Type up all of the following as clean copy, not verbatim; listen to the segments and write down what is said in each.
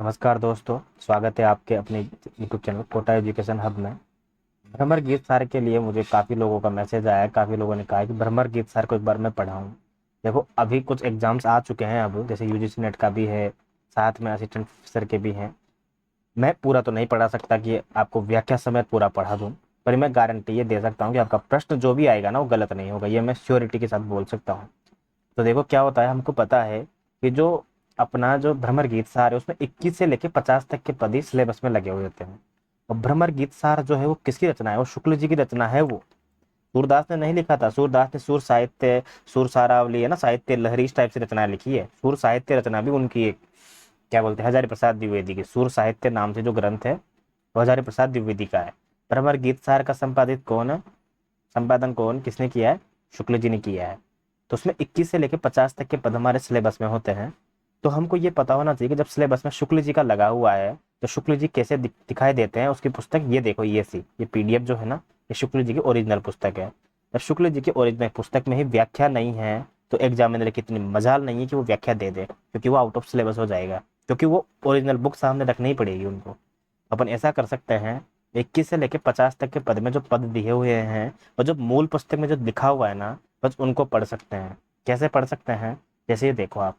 नमस्कार दोस्तों, स्वागत है आपके अपने YouTube channel Kota education hub में। भ्रमर गीत सार के लिए मुझे काफ़ी लोगों का मैसेज आया है। काफ़ी लोगों ने कहा है कि भ्रमर गीत सार को एक बार मैं पढ़ाऊँ। देखो, अभी कुछ एग्जाम्स आ चुके हैं, अब जैसे यूजीसी नेट का भी है, साथ में असिस्टेंट प्रोफेसर के भी हैं। मैं पूरा तो नहीं पढ़ा सकता कि आपको व्याख्या समेत पूरा पढ़ा दूँ, पर मैं गारंटी ये दे सकता हूँ कि आपका प्रश्न जो भी आएगा ना वो गलत नहीं होगा, ये मैं श्योरिटी के साथ बोल सकता हूँ। तो देखो क्या होता है, हमको पता है कि जो अपना जो भ्रमर गीत सार है उसमें 21 से लेके 50 तक के पद ही सिलेबस में लगे हुए होते हैं। और भ्रमर गीत सार जो है वो किसकी रचना है? वो शुक्ल जी की रचना है। वो सूरदास ने नहीं लिखा था। सूरदास ने सुर साहित्य, सुर सारावली है ना, साहित्य लहरी, इस टाइप से रचना लिखी है। सुर साहित्य रचना भी उनकी एक, क्या बोलते हैं, हजारी प्रसाद द्विवेदी की सुर साहित्य नाम से जो ग्रंथ है वो हजारी प्रसाद द्विवेदी का है। भ्रमर गीत सार का संपादित कौन है, संपादन कौन किसने किया है? शुक्ल जी ने किया है। तो उसमें 21 से लेकर 50 तक के पद हमारे सिलेबस में होते हैं। तो हमको ये पता होना चाहिए कि जब सिलेबस में शुक्ल जी का लगा हुआ है तो शुक्ल जी कैसे दिखाई देते हैं। उसकी पुस्तक ये देखो, ये पीडीएफ जो है ना, ये शुक्ल जी की ओरिजिनल पुस्तक है। जब शुक्ल जी की ओरिजिनल पुस्तक में ही व्याख्या नहीं है तो एग्जामिनर की इतनी मजाल नहीं है कि वो व्याख्या दे दे, क्योंकि वो आउट ऑफ सिलेबस हो जाएगा, क्योंकि वो ओरिजिनल बुक सामने रखनी ही पड़ेगी उनको। अपन ऐसा कर सकते हैं, 21 से लेकर 50 तक के पद में जो पद दिए हुए हैं और जो मूल पुस्तक में जो लिखा हुआ है ना, बस उनको पढ़ सकते हैं। कैसे पढ़ सकते हैं? जैसे ये देखो आप,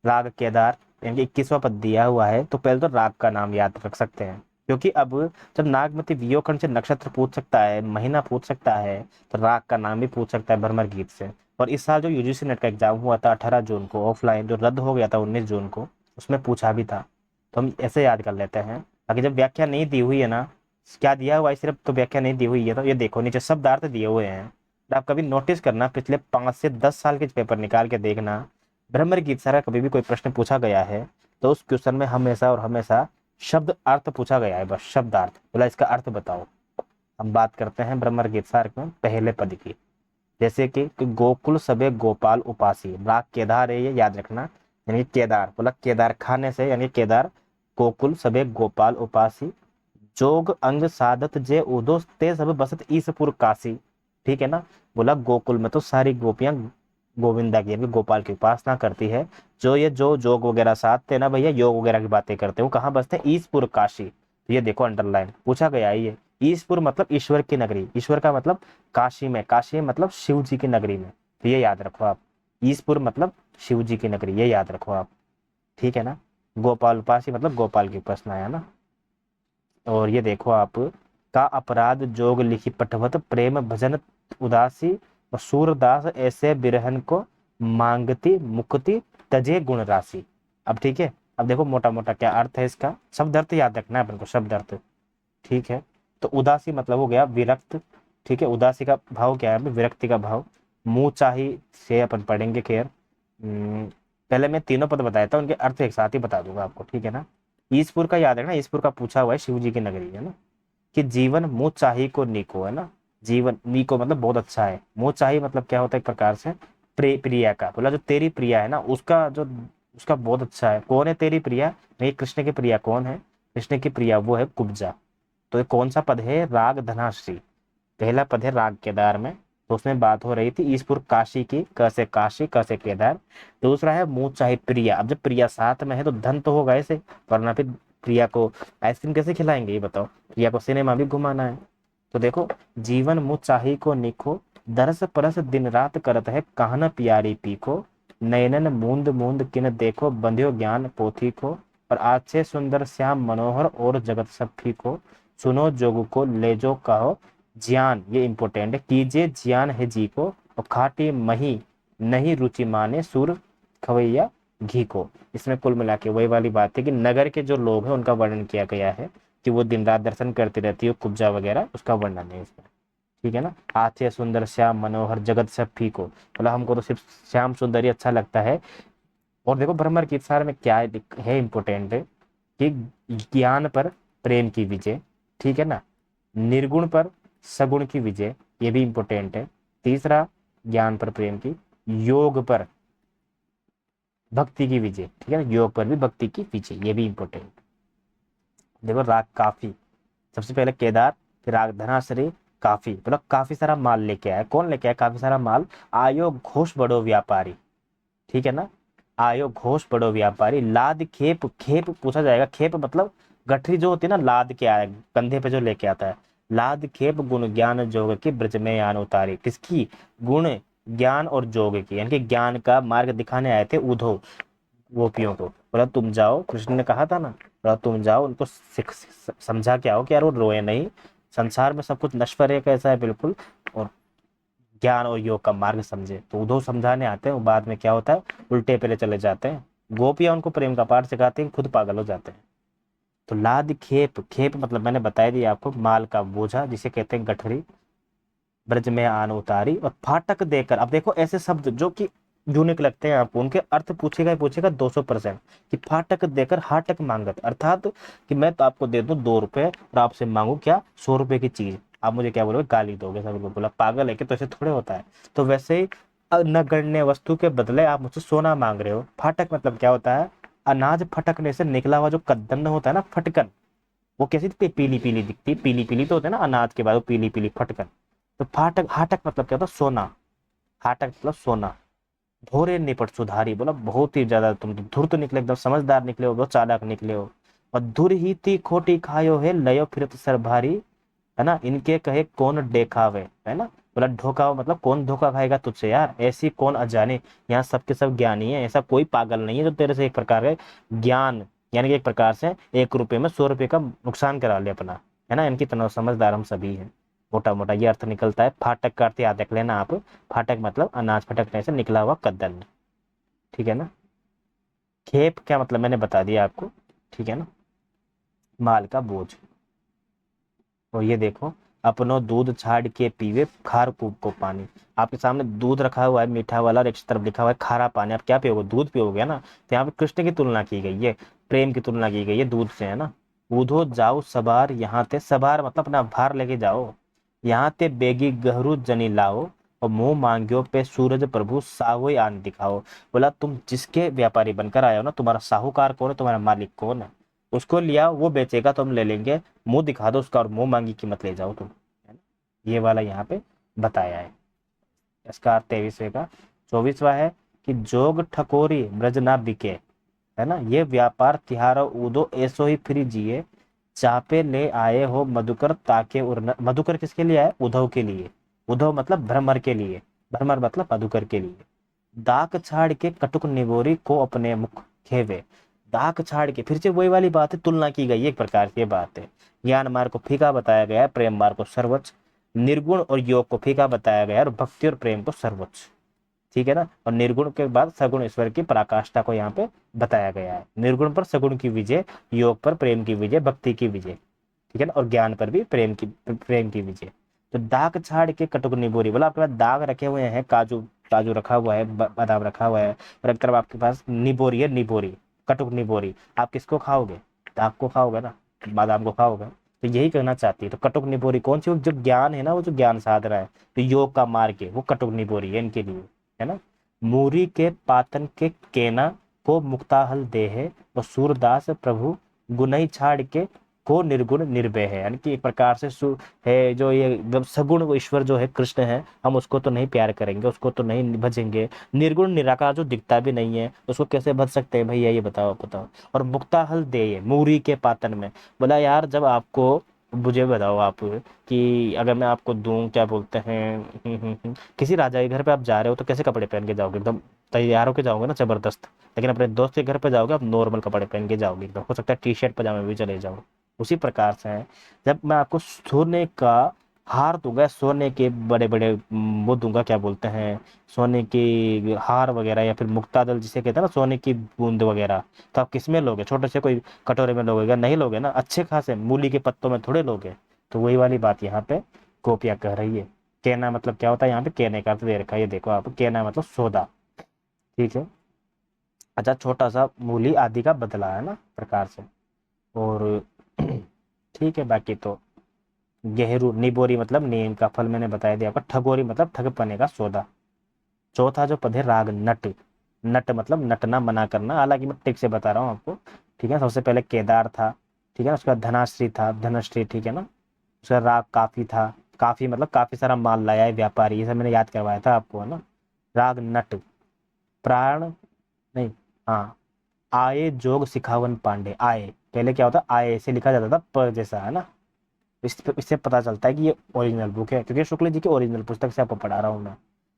राग केदार, यानी 21वां पद दिया हुआ है तो पहले तो राग का नाम याद रख सकते हैं, क्योंकि अब जब नागमती वियोखंड से नक्षत्र पूछ सकता है, महीना पूछ सकता है, तो राग का नाम भी पूछ सकता है भ्रमर गीत से। और इस साल जो यूजीसी नेट का एग्जाम हुआ था 18 जून को ऑफलाइन, जो रद्द हो गया था 19 जून को, उसमें पूछा भी था। तो हम ऐसे याद कर लेते हैं, ताकि जब व्याख्या नहीं दी हुई है ना, क्या दिया हुआ है सिर्फ, तो व्याख्या नहीं दी हुई है तो ये देखो नीचे शब्दार्थ दिए हुए हैं। तो आप कभी नोटिस करना, पिछले 5 से 10 साल के पेपर निकाल के देखना, भ्रमर गीत सारा कभी भी कोई प्रश्न पूछा गया है तो उस क्वेश्चन में हमेशा और हमेशा शब्द अर्थ पूछा गया है, बस शब्दार्थ बोला, इसका अर्थ बताओ। हम बात करते हैं भ्रमर गीत सार में पहले पद की, जैसे कि गोकुल सबे गोपाल उपासी, राग केदार है, ये याद रखना। यानी केदार बोला, केदार खाने से, यानी केदार, गोकुल सबे गोपाल उपासी, जोग अंग साधत जे उदो ते सब बसत ईसपुर काशी। ठीक है ना? बोला गोकुल में तो सारी गोपियां गोविंदा की, यानी गोपाल की उपासना करती है। जो ये जो जोग वगैरह साधते हैं ना भैया, योग वगैरह की बातें करते हैं, वो कहाँ बसते हैं? ईसपुर काशी। तो ये देखो अंडरलाइन पूछा गया है ये। ईसपुर मतलब ईश्वर की नगरी, ईश्वर का मतलब काशी में, काशी मतलब शिव जी की नगरी में। तो ये याद रखो आप, ईसपुर मतलब शिव जी की नगरी, ये याद रखो आप। ठीक है ना? गोपाल उपासी मतलब गोपाल की उपासना है ना। और ये देखो आप, का अपराध जोग लिखी पटवत प्रेम भजन उदासी, और सूरदास ऐसे बिरहन को मांगती मुक्ति तजे गुण राशि। अब ठीक है, अब देखो मोटा मोटा क्या अर्थ है इसका, शब्द अर्थ याद रखना है अपन को, शब्द अर्थ। ठीक है, तो उदासी मतलब हो गया विरक्त। ठीक है, उदासी का भाव क्या है? विरक्ति का भाव। मुंह चाही से अपन पढ़ेंगे, खैर। पहले मैं तीनों पद बताया था, उनके अर्थ एक साथ ही बता दूंगा आपको, ठीक है ना? ईसपुर का याद रखना, ईसपुर का पूछा हुआ है, शिव जी की नगरी है ना। कि जीवन मुँह चाही को नीको, है ना। जीवन नीको मतलब बहुत अच्छा है, मुँह चाही मतलब क्या होता है? एक प्रकार से प्रिया का, बोला जो तेरी प्रिया है ना, उसका जो, उसका बहुत अच्छा है। कौन है तेरी प्रिया? नहीं, कृष्ण की प्रिया कौन है? कृष्ण की प्रिया वो है कुब्जा। तो ये कौन सा पद है? राग धनाश्री, पहला पद है राग केदार में। तो उसमें बात हो रही थी ईसपुर काशी की, क से काशी, क से केदार। दूसरा है मुँह चाहे प्रिया। अब जब प्रिया साथ में है तो धन तो होगा ऐसे, वरना फिर प्रिया को आइसक्रीम कैसे खिलाएंगे ये बताओ? प्रिया को सिनेमा भी घुमाना है। तो देखो, जीवन मुँह चाही को निको, दरस परस दिन रात करत है कहन प्यारी पीको, नयनन मूंद मूंद किन देखो बंध्यो ज्ञान पोथी को, और आछे सुंदर श्याम मनोहर और जगत सब फीको, सुनो जोग को ले जो कहो ज्ञान, ये इंपॉर्टेंट है, कीजिए ज्ञान है जी को, और खाटी मही नहीं रुचि माने सुर खवैया घी को। इसमें कुल मिला के वही वाली बात है कि नगर के जो लोग हैं उनका वर्णन किया गया है, कि वो दिन रात दर्शन करती रहती है, कुब्जा वगैरह, उसका वर्णन है इसमें। ठीक है ना? आथे सुंदर श्याम मनोहर जगत सब फीको, बोला हमको तो सिर्फ श्याम सुंदर ही अच्छा लगता है। और देखो भ्रमर गीत सार में क्या है इंपॉर्टेंट है, कि ज्ञान पर प्रेम की विजय। ठीक है ना? निर्गुण पर सगुण की विजय, ये भी इंपॉर्टेंट है। तीसरा, ज्ञान पर प्रेम की, योग पर भक्ति की विजय। ठीक है ना? योग पर भी भक्ति की विजय, ये भी इंपॉर्टेंट। देखो राग काफी, सबसे पहले केदार, फिर राग धनाश्री, काफी, मतलब काफी सारा माल लेके आया। कौन लेके आया काफी सारा माल? आयो घोष बड़ो व्यापारी। ठीक है ना? आयो घोष बड़ो व्यापारी, लाद खेप, खेप पूछा जाएगा, खेप मतलब गठरी जो होती है ना, लाद के आया कंधे पे जो लेके आता है। लाद खेप गुण ज्ञान जोग की ब्रज में यान उतारी, किसकी? गुण ज्ञान और जोग की, यानी कि ज्ञान का मार्ग दिखाने आए थे उद्धव गोपियों को। बोला तुम जाओ, कृष्ण ने कहा था ना, बोला तुम जाओ उनको समझा के आओ कि यार वो रोए नहीं, संसार में सब कुछ नश्वर है, कैसा है बिल्कुल, और ज्ञान और योग का मार्ग समझे। तो उद्धव समझाने आते हैं, वो बाद में क्या होता है, उल्टे पेरे चले जाते हैं। गोपियां उनको प्रेम का पाठ सिखाती हैं, खुद पागल हो जाते हैं। तो लाद खेप, खेप मतलब मैंने बताया दिया आपको, माल का बोझा जिसे कहते हैं गठरी, ब्रज में आन उतारी, और फाटक देकर, अब देखो ऐसे शब्द जो कि यूनिक लगते हैं आपको, उनके अर्थ पूछेगा ही पूछेगा 200%। कि फाटक देकर हाटक मांगत, अर्थात कि मैं तो आपको दे दूं 2 रुपए और आपसे मांगू क्या, 100 रुपए की चीज, आप मुझे क्या बोलोगे, गाली दोगे। सब लोग बोला पागल है कि, तो ऐसे थोड़े होता है। तो वैसे ही नगण्य वस्तु के बदले आप मुझसे सोना मांग रहे हो। फाटक मतलब क्या होता है, अनाज फटकने से निकला हुआ जो कद्दन होता है ना, फटकन, वो कैसी दिखती है, पीली पीली दिखती है, पीली पीली तो होता है ना अनाज के बाद, वो पीली पीली फटकन। तो फाटक, हाटक मतलब क्या होता है, सोना। हाटक मतलब सोना। भोरे निपट सुधारी, बोला बहुत ही ज्यादा तुम तो धूर्त निकले, एकदम समझदार निकले हो, बहुत चालाक निकले हो। और धुर ही थी खोटी खायो है, लयो फिरत सर भारी, है ना, इनके कहे कौन देखावे, है ना। बोला धोखा मतलब कौन धोखा खाएगा तुझसे यार, ऐसी कौन अजाने, यहाँ सबके सब ज्ञानी है, ऐसा कोई पागल नहीं है जो तेरे से एक प्रकार का ज्ञान, यानी कि एक प्रकार से 1 रुपए में 100 रुपए का नुकसान करा ले अपना, है ना। इनकी तरह समझदार हम सभी हैं। मोटा मोटा ये अर्थ निकलता है। फाटक का अर्थ याद देख लेना आप, फाटक मतलब अनाज फटकने से निकला हुआ कद्दन, ठीक है ना। खेप क्या मतलब मैंने बता दिया आपको, ठीक है ना, माल का बोझ। और ये देखो, अपनो दूध छाड़ के पीवे खार कूप को पानी, आपके सामने दूध रखा हुआ है मीठा वाला, और एक तरफ लिखा हुआ है खारा पानी, आप क्या पियोगे, दूध पियोगे ना। तो यहाँ पे कृष्ण की तुलना की गई है, प्रेम की तुलना की गई है दूध से, है ना। ऊधो जाओ सबार यहाँ ते, सबार मतलब अपना भार लेके जाओ, यहाँ ते बेगी गहरू जनी लाओ, और मुंह मांगियो पे सूरज प्रभु सावोई आन दिखाओ। बोला तुम जिसके व्यापारी बनकर आए हो ना, तुम्हारा साहूकार कौन है, तुम्हारा मालिक कौन है, उसको लिया, वो बेचेगा तो हम ले लेंगे, मुंह दिखा दो उसका और मुंह मांगी कीमत ले जाओ तुम, है ना। ये वाला यहाँ पे बताया है। इसका अर्थ 23वें का 24वां है कि जोग ठकोरी ब्रज ना बिके, है ना, ये व्यापार तिहारो ऊदो ऐसो ही फिर जिए, चापे ले आए हो मधुकर ताके उर, मधुकर किसके लिए आए, उद्धव के लिए। उद्धव मतलब भ्रमर के लिए, भ्रमर मतलब मधुकर के लिए। दाक छाड़ के कटुक निगोरी को अपने मुख खेवे, दाक छाड़ के, फिर से वही वाली बात है, तुलना की गई है एक प्रकार की बात है। ज्ञान मार्ग को फीका बताया गया है, प्रेम मार्ग को सर्वोच्च, निर्गुण और योग को फीका बताया गया है, और भक्ति और प्रेम को सर्वोच्च, ठीक है ना। और निर्गुण के बाद सगुण ईश्वर की पराकाष्ठा को यहाँ पे बताया गया है। निर्गुण पर सगुण की विजय, योग पर प्रेम की विजय, भक्ति की विजय, ठीक है ना, और ज्ञान पर भी प्रेम की विजय। तो दाग छाड़ के कटुक निबोरी, बोला आपके पास दाग रखे हुए हैं, काजू काजू रखा हुआ है, बादाम रखा हुआ है, और एक तरफ आपके पास निबोरी है, निबोरी, कटुक निबोरी, आप किसको खाओगे, दाग को खाओगे ना, बादाम को खाओगे। तो यही कहना चाहती है। तो कटुक निबोरी कौन सी, वो जो ज्ञान है ना, वो जो ज्ञान साधना है, तो योग का मार्ग है, वो कटुक निबोरी है इनके लिए, है ना। मूरी के पातन के केना को मुक्ताहल दे है, और सूरदास प्रभु गुनई छाड़ के को निर्गुण निर्भय है, यानी कि एक प्रकार से है जो ये एकदम सगुण वो ईश्वर जो है कृष्ण है, हम उसको तो नहीं प्यार करेंगे, उसको तो नहीं भजेंगे। निर्गुण निराकार जो दिखता भी नहीं है, उसको कैसे भज सकते हैं भैया, ये बताओ बताओ। और मुक्ताहल दे मूरी के पातन में, बोला यार जब आपको, मुझे बताओ आप, कि अगर मैं आपको दूं क्या बोलते हैं, किसी राजा के घर पे आप जा रहे हो तो कैसे कपड़े पहन के जाओगे, एकदम तैयार होके जाओगे ना, जबरदस्त। लेकिन अपने दोस्त के घर पे जाओगे आप नॉर्मल कपड़े पहन के जाओगे, एकदम हो सकता है टी शर्ट पजामे भी चले जाओ। उसी प्रकार से है, जब मैं आपको सोने का हार दूंगा, सोने के बड़े बड़े वो दूंगा, क्या बोलते हैं, सोने की हार वगैरह, या फिर मुक्तादल जिसे कहते हैं ना, सोने की बूंद वगैरह, तो आप किस में लोगे, छोटे से कोई कटोरे में लोगे, नहीं लोगे ना, अच्छे खासे मूली के पत्तों में थोड़े लोगे। तो वही वाली बात यहाँ पे गोपियां कह रही है। कहना मतलब क्या होता है, यहाँ पे कहने का अर्थ दे रखा है, ये देखो आप, कहना मतलब सौदा, ठीक है। अच्छा, छोटा सा मूली आदि का बदला, है ना, प्रकार से। और ठीक है, बाकी तो गेहरू, निबोरी मतलब नीम का फल, मैंने बताया दिया आपका। ठगोरी मतलब ठग पने का सौदा। चौथा जो पद है राग नट, नट मतलब नटना, मना करना, हालांकि मैं टिक से बता रहा हूँ आपको, ठीक है। सबसे पहले केदार था, ठीक है ना, उसका धनाश्री था, धनश्री, ठीक है ना। उसका राग काफी था, काफी मतलब काफी सारा माल लाया है व्यापारी, ये सब मैंने याद करवाया था आपको, है ना। राग नट, प्राण नहीं, हाँ, आए जोग सिखावन पांडे। आए पहले क्या होता, आए से लिखा जाता था प जैसा, है ना। इससे पता चलता है कि ये ओरिजिनल बुक है, क्योंकि शुक्ल जी की ओरिजिनल पुस्तक से आपको पढ़ा रहा हूँ मैं।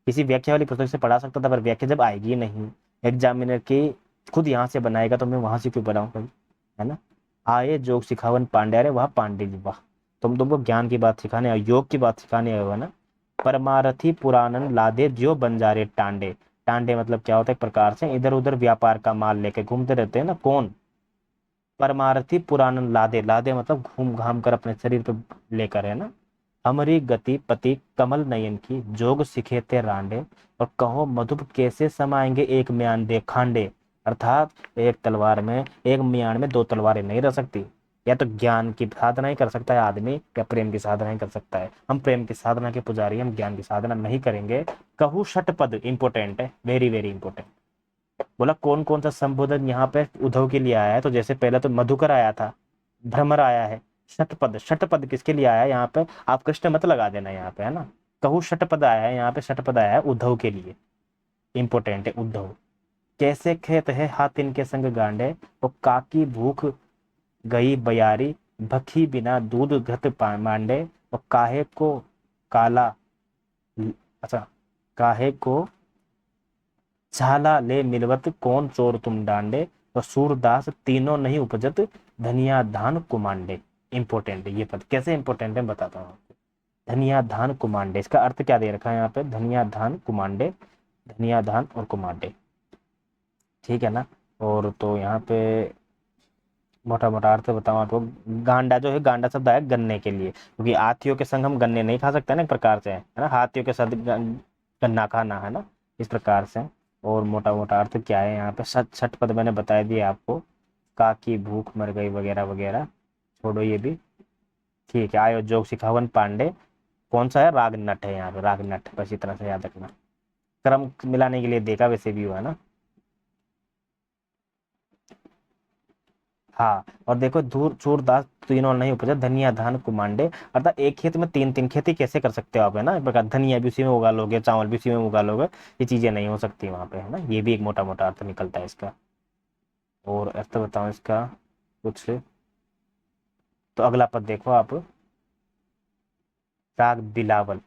किसी व्याख्या वाली पुस्तक से पढ़ा सकता था, पर व्याख्या जब आएगी नहीं, एग्जामिनर की खुद यहाँ से बनाएगा, तो मैं वहां से क्यों बनाऊँ कभी, है ना। आए जोग सिखावन पांडे, अरे वाह पांडे जी वाह, तुमको ज्ञान की बात सिखाने और योग की बात सिखाने आए हो, है ना। परमारथी पुराणन लादे जो बंजारे टांडे। टांडे मतलब क्या होता है, एक प्रकार से इधर उधर व्यापार का माल लेके घूमते रहते हैं ना, कौन। परमारथी पुराणन लादे, लादे मतलब घूम घाम कर अपने शरीर पे लेकर, है ना। हमारी गति पति कमल नयन की, जोग सिखे ते रांडे। और कहो मधुप कैसे समाएंगे एक म्यान दे खांडे। अर्थात एक तलवार में, एक म्यान में दो तलवारें नहीं रह सकती। या तो ज्ञान की साधना ही कर सकता है आदमी, या प्रेम की साधना ही कर सकता है। हम प्रेम की साधना के पुजारी, हम ज्ञान की साधना नहीं करेंगे। कहू षटपद इंपोर्टेंट है, वेरी वेरी इंपोर्टेंट। बोला कौन कौन सा संबोधन यहाँ पे उद्धव के लिए आया है, तो जैसे पहले तो मधुकर आया था, भ्रमर आया है, शतपद, शतपद किसके लिए आया है यहाँ पे, आप कृष्ण मत लगा देना यहाँ पे, है ना। कहूँ शतपद आया है यहाँ पे, शतपद आया है उद्धव के लिए, इंपोर्टेंट है उद्धव। कैसे खेत है हाथ इनके संग गांडे, वो काकी भूख गई बयारी, भखी बिना दूध घट मांडे। और काहे को काला, अच्छा, काहे को झाला ले मिलवत, कौन चोर तुम डांडे। और सूरदास तीनों नहीं उपजत, धनिया धान कुमांडे। इंपोर्टेंट है ये पद, कैसे इंपोर्टेंट है बताता हूँ आपको। धनिया धान कुमांडे, इसका अर्थ क्या दे रखा है यहाँ पे, धनिया धान कुमांडे, धनिया धान और कुमांडे, ठीक है ना। और तो यहाँ पे मोटा मोटा अर्थ बताऊँ आपको। गांडा जो है, गांडा शब्द आया गन्ने के लिए, क्योंकि हाथियों के संग हम गन्ने नहीं खा सकते ना, एक प्रकार से, है ना। हाथियों के साथ गन्ना खाना, है ना, इस प्रकार से। और मोटा मोटा अर्थ क्या है यहाँ पे, सत छठ पद मैंने बता दिया आपको। का की भूख मर गई वगैरह वगैरह, छोड़ो ये भी, ठीक है। आयो जोग सिखावन पांडे, कौन सा है, राग नट है यहाँ पे, राग नट, बस इतना से याद रखना। क्रम मिलाने के लिए देखा वैसे भी हुआ है ना। हाँ, और देखो धूर चूरदास तीनों नहीं उपजा, धनिया धान कुमांडे। अर्थात एक खेत में तीन तीन खेती कैसे कर सकते हो आप, है ना। एक प्रकार धनिया भी उसी में उगा लोगे, चावल भी उसी में उगा लोगे, ये चीजें नहीं हो सकती वहां पे, है ना। ये भी एक मोटा मोटा अर्थ निकलता है इसका। और अर्थ बताओ इसका कुछ, तो अगला पद देखो आप, राग बिलावल,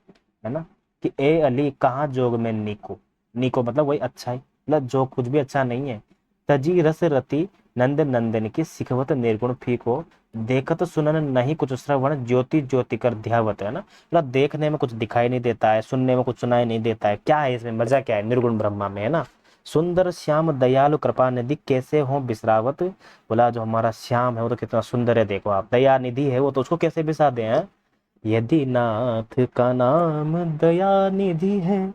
है ना। कि ए अली कहाँ जोग में नीको, नीको मतलब वही अच्छा है, मतलब जो कुछ भी अच्छा नहीं है। तजी रस रति नंद नंदन की, सिखवत निर्गुण फीको। देखत सुनन नहीं कुछ श्रवण, ज्योति ज्योति कर ध्यावत, है ना। मतलब देखने में कुछ दिखाई नहीं देता है, सुनने में कुछ सुनाई नहीं देता है, क्या है इसमें मजा, क्या है निर्गुण ब्रह्मा में, है ना। सुंदर श्याम दयालु कृपा निधि, कैसे हो बिसरावत। बोला जो हमारा श्याम है वो तो कितना सुंदर है, देखो आप, दया निधि है वो, तो उसको कैसे बिसा दे हैं। यदि नाथ का नाम दया निधि है,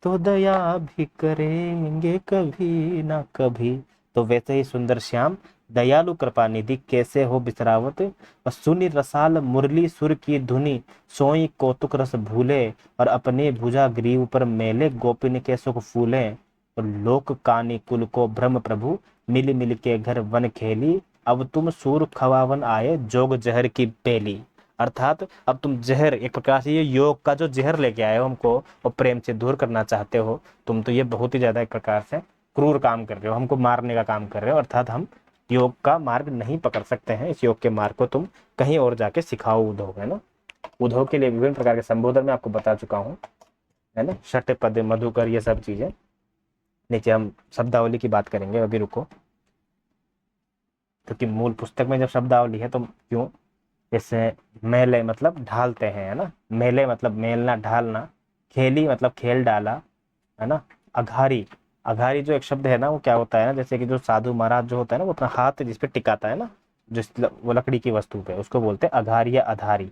तो दया भी करेंगे कभी ना कभी। तो वैसे ही सुंदर श्याम दयालु कृपा निधि, कैसे हो बिसरावत। और सुनि रसाल मुरली सुर की धुनी, सोई कौतुक रस भूले। और अपने भुजा ग्रीव पर मेले, गोपिन के सुख फूले। और लोक कानी कुल को भ्रम प्रभु, मिल मिल के घर वन खेली। अब तुम सूर खवावन आए, जोग जहर की पेली। अर्थात अब तुम जहर, एक प्रकार से ये योग का जो जहर लेके आए हो हमको, और प्रेम से दूर करना चाहते हो तुम, तो ये बहुत ही ज्यादा एक प्रकार से क्रूर काम कर रहे हो, हमको मारने का काम कर रहे हो। अर्थात हम योग का मार्ग नहीं पकड़ सकते हैं, इस योग के मार्ग को तुम कहीं और जाके सिखाओ उद्धव, है ना। उद्धव के लिए विभिन्न प्रकार के संबोधन मैं आपको बता चुका हूँ, है ना। छठे पद मधुकर, ये सब चीजें नीचे हम शब्दावली की बात करेंगे, अभी रुको, क्योंकि मूल पुस्तक में जब शब्दावली है तो क्यों। जैसे मेले मतलब ढालते हैं, है ना। मेले मतलब मेलना ढालना। खेली मतलब खेल डाला, है ना। अघारी, अघारी जो एक शब्द है ना, वो क्या होता है ना, जैसे कि जो साधु महाराज जो होता है ना, वो अपना हाथ जिस पे टिकाता है ना, वो लकड़ी की वस्तु पे, उसको बोलते हैं अघारी या अधारी,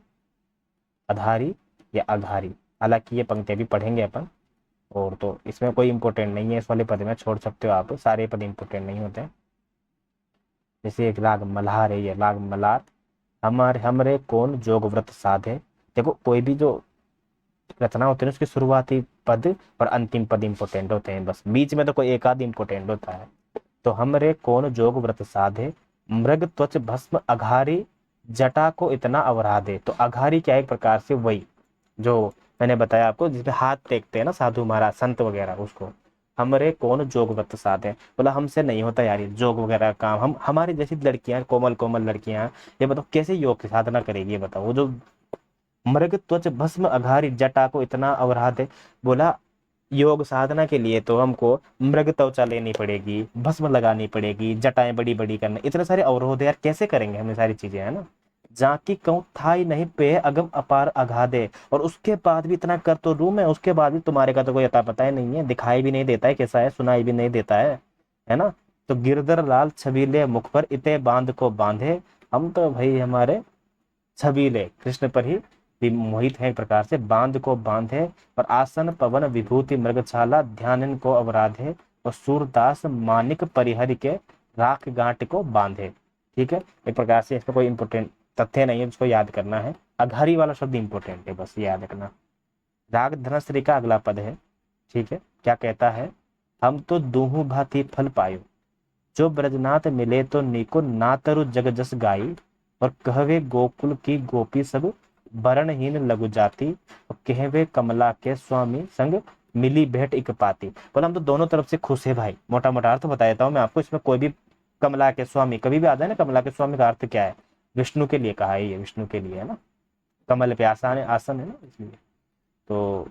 अधारी या अघारी। हालांकि ये पंक्ति भी पढ़ेंगे अपन। और तो इसमें कोई इंपॉर्टेंट नहीं है, इस वाले पद में छोड़ सकते हो आप, सारे पद इंपॉर्टेंट नहीं होते हैं। जैसे एक राग मल्हार है, ये राग मल्हार। हमारे हमरे कौन जोग व्रत साधे। देखो कोई भी जो रचना होती है ना, उसकी शुरुआती पद और अंतिम पद इंपोर्टेंट होते हैं, बस बीच में तो कोई एक आध इंपोर्टेंट होता है। तो हमरे कौन जोग व्रत साधे, मृग त्वच भस्म अघारी, जटा को इतना अवरा दे। तो अघारी क्या है, एक प्रकार से वही जो मैंने बताया आपको, जिसपे हाथ टेकते हैं ना साधु महाराज संत वगैरह, उसको हमरे कौन जोगवत साधे, बोला हमसे नहीं होता यार ये जोग वगैरह काम, हम हमारी जैसी लड़कियां, कोमल कोमल लड़कियां, ये बताओ कैसे योग की साधना करेगी, ये बताओ। वो जो मृग त्वच भस्म अघारी जटा को इतना अवराध है, बोला योग साधना के लिए तो हमको मृग त्वचा लेनी पड़ेगी, भस्म लगानी पड़ेगी, जटाएं बड़ी बड़ी करना, इतने सारे अवरोध है यार, कैसे करेंगे हम ये सारी चीजें, है ना। जाकी कहूँ था ही नहीं पे अगम अपार अगाधे, और उसके बाद भी इतना कर तो लूं मैं, उसके बाद भी तुम्हारे का तो कोई अता पता ही नहीं है, दिखाई भी नहीं देता है कैसा है, सुनाई भी नहीं देता है ना। तो गिरधर लाल छबीले मुख पर इते बांध को बांधे, हम तो भाई हमारे छबीले कृष्ण पर ही मोहित है, एक प्रकार से बांध को बांधे, और आसन पवन विभूति मृगछाला ध्यान इनको अवराधे, और सूरदास मानिक परिहरि के राख गांठ को बांधे। ठीक है, एक प्रकार से इसमें कोई इंपोर्टेंट तथ्य नहीं है, उसको याद करना है। अघारी वाला शब्द इंपोर्टेंट है, बस याद रखना। राग धनश्री का अगला पद है, ठीक है, क्या कहता है, हम तो दूहु भांति फल पायो, जो ब्रजनाथ मिले तो नीको, नातरु जग जस गाई, और कहवे गोकुल की गोपी सब बरणहीन लघु जाति, और कहवे कमला के स्वामी संग मिली भेंट इक पाती। बोला हम तो दोनों तरफ से खुश है भाई, मोटा मोटा अर्थ बता देता हूँ मैं आपको, इसमें कोई भी कमला के स्वामी कभी भी आता है ना, कमला के स्वामी का अर्थ क्या है, विष्णु के लिए कहा है, ये विष्णु के लिए है ना, कमल पे आसान है, आसन है ना, इसलिए। तो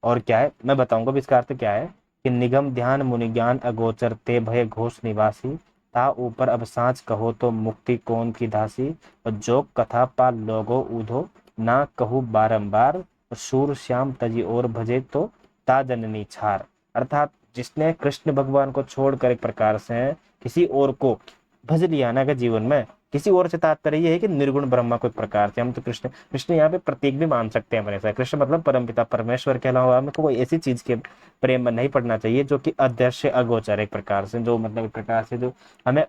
और क्या है मैं बताऊंगा भी, इसका अर्थ क्या है कि निगम ध्यान मुनि ज्ञान अगोचर ते भय घोष निवासी, ता ऊपर अब सांच कहो तो मुक्ति कौन की दासी, और जो कथा पा लोगो ऊधो ना कहू बारंबार, सूर श्याम तजी और भजे तो ता जननी छार। अर्थात जिसने कृष्ण भगवान को छोड़कर एक प्रकार से किसी और को भज लिया ना, अगर जीवन में किसी और से तात्पर्य ये है कि निर्गुण ब्रह्मा को एक प्रकार से हम तो कृष्ण कृष्ण यहाँ पे प्रतीक भी मान सकते हैं अपने से, कृष्ण मतलब परमपिता परमेश्वर के अलावा हमें कोई ऐसी चीज के प्रेम में नहीं पड़ना चाहिए जो कि अदृश्य अगोचर एक प्रकार से, जो मतलब एक प्रकार से जो हमें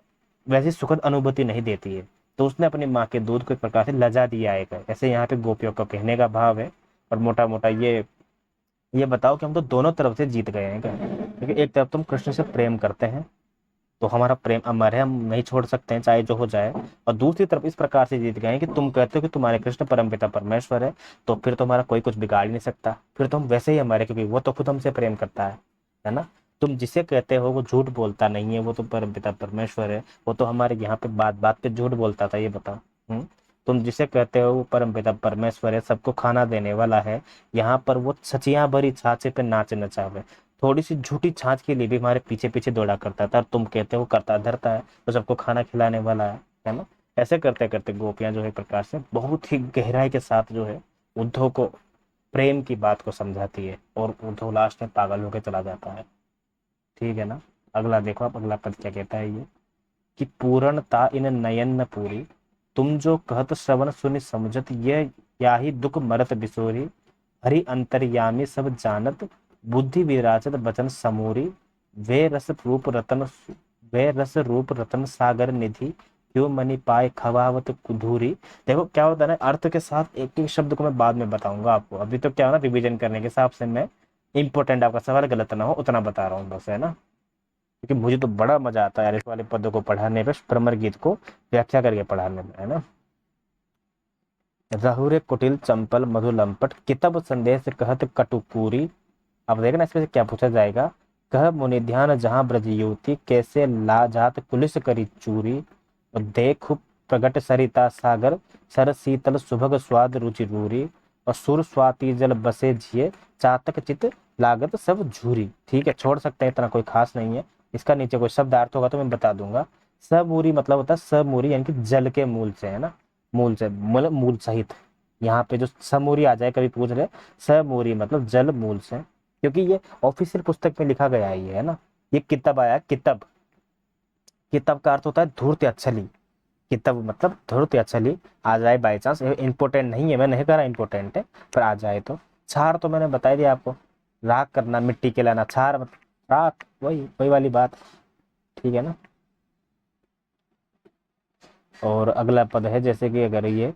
वैसी सुखद अनुभूति नहीं देती है। तो उसने अपनी माँ के दूध को एक प्रकार से लजा दिया है, ऐसे यहाँ पे गोपियों का कहने का भाव है। और मोटा मोटा ये बताओ कि हम तो दोनों तरफ से जीत गए हैं क्या, क्योंकि एक तरफ तुम कृष्ण से प्रेम करते हैं तो हमारा प्रेम अमर है, हम नहीं छोड़ सकते हैं चाहे जो हो जाए, और दूसरी तरफ इस प्रकार से जीत गए हैं कि तुम कहते हो कि तुम्हारे कृष्ण परमपिता परमेश्वर है, तो फिर तुम्हारा कोई कुछ बिगाड़ नहीं सकता, फिर तुम वैसे ही हमारे, क्योंकि वो तो खुद हमसे प्रेम करता है ना। तुम जिसे कहते हो वो झूठ बोलता नहीं है, वो तो परमपिता परमेश्वर है, वो तो हमारे यहाँ पे बात बात पे झूठ बोलता था, ये बताओ। तुम जिसे कहते हो वो परमपिता परमेश्वर है, सबको खाना देने वाला है, यहाँ पर वो छचियां भरी छाछे पे नाच नचावे, थोड़ी सी झूठी छाछ के लिए भी हमारे पीछे पीछे दौड़ा करता था, और तुम कहते हो करता धरता है, तो सबको खाना खिलाने वाला है ना। ऐसे करते करते गोपियां जो है प्रकार से बहुत ही गहराई के साथ जो है उद्धव को प्रेम की बात को समझाती है, और उद्धव लास्ट में पागल होकर चला जाता है। ठीक है ना। अगला देखो आप, अगला पद क्या कहता है ये, कि पूर्णता इन नयन न पूरी, तुम जो कहत श्रवण सुनि समझत, ये या ही दुख मरत बिसोरी, हरि अंतर्यामी सब जानत, बुद्धि विराजत बचन समूरी, वे रस रूप रतन वे रस रूप रतन सागर निधि, क्यों मनि पाए खवावत कुधूरी। देखो क्या होता है ना, अर्थ के साथ एक एक शब्द को मैं बाद में बताऊंगा आपको, अभी तो क्या है ना, रिवीजन करने के हिसाब से मैं इंपॉर्टेंट, आपका सवाल गलत ना हो उतना बता रहा हूँ बस, है ना। क्योंकि मुझे तो बड़ा मजा आता है यार इस वाले पदों को पढ़ाने पे, भ्रमर गीत को व्याख्या करके पढ़ाने में, है ना। रहुरे कुटिल चंपल मधु लंपट, कितब संदेश कहत कटुपूरी। अब देखना इसमें से क्या पूछा जाएगा, कह मुनि ध्यान जहां ब्रज युवती, कैसे ला जात पुलिस करी चूरी, और देख प्रगट सरिता सागर, सर शीतल सुभग स्वाद रुचि रूरी, और सुर स्वाति जल बसे झिए, चातक चित लागत सब झूरी। ठीक है, छोड़ सकते हैं, इतना कोई खास नहीं है। इसका नीचे कोई शब्द अर्थ होगा तो मैं बता दूंगा। समूरी मतलब होता है समूरी, यानी कि जल के मूल से, है ना, मूल से मूल मूल सहित। यहाँ पे जो समूरी आ जाए कभी पूछ ले, समूरी मतलब जल मूल से, क्योंकि ये ऑफिशियल पुस्तक में लिखा गया है ये, है ना। ये किताब आया, किताब, किताब का अर्थ होता है धूर्त अच्छली, किताब मतलब धूर्त अच्छली। आ जाए बाई चांस, इंपॉर्टेंट नहीं है, मैं नहीं कह रहा इंपॉर्टेंट है, पर आ जाए तो। छार तो मैंने बता दिया आपको, राख करना, मिट्टी के लाना, छार मतलब राख, वही वही वाली बात। ठीक है ना। और अगला पद है जैसे कि अगर ये,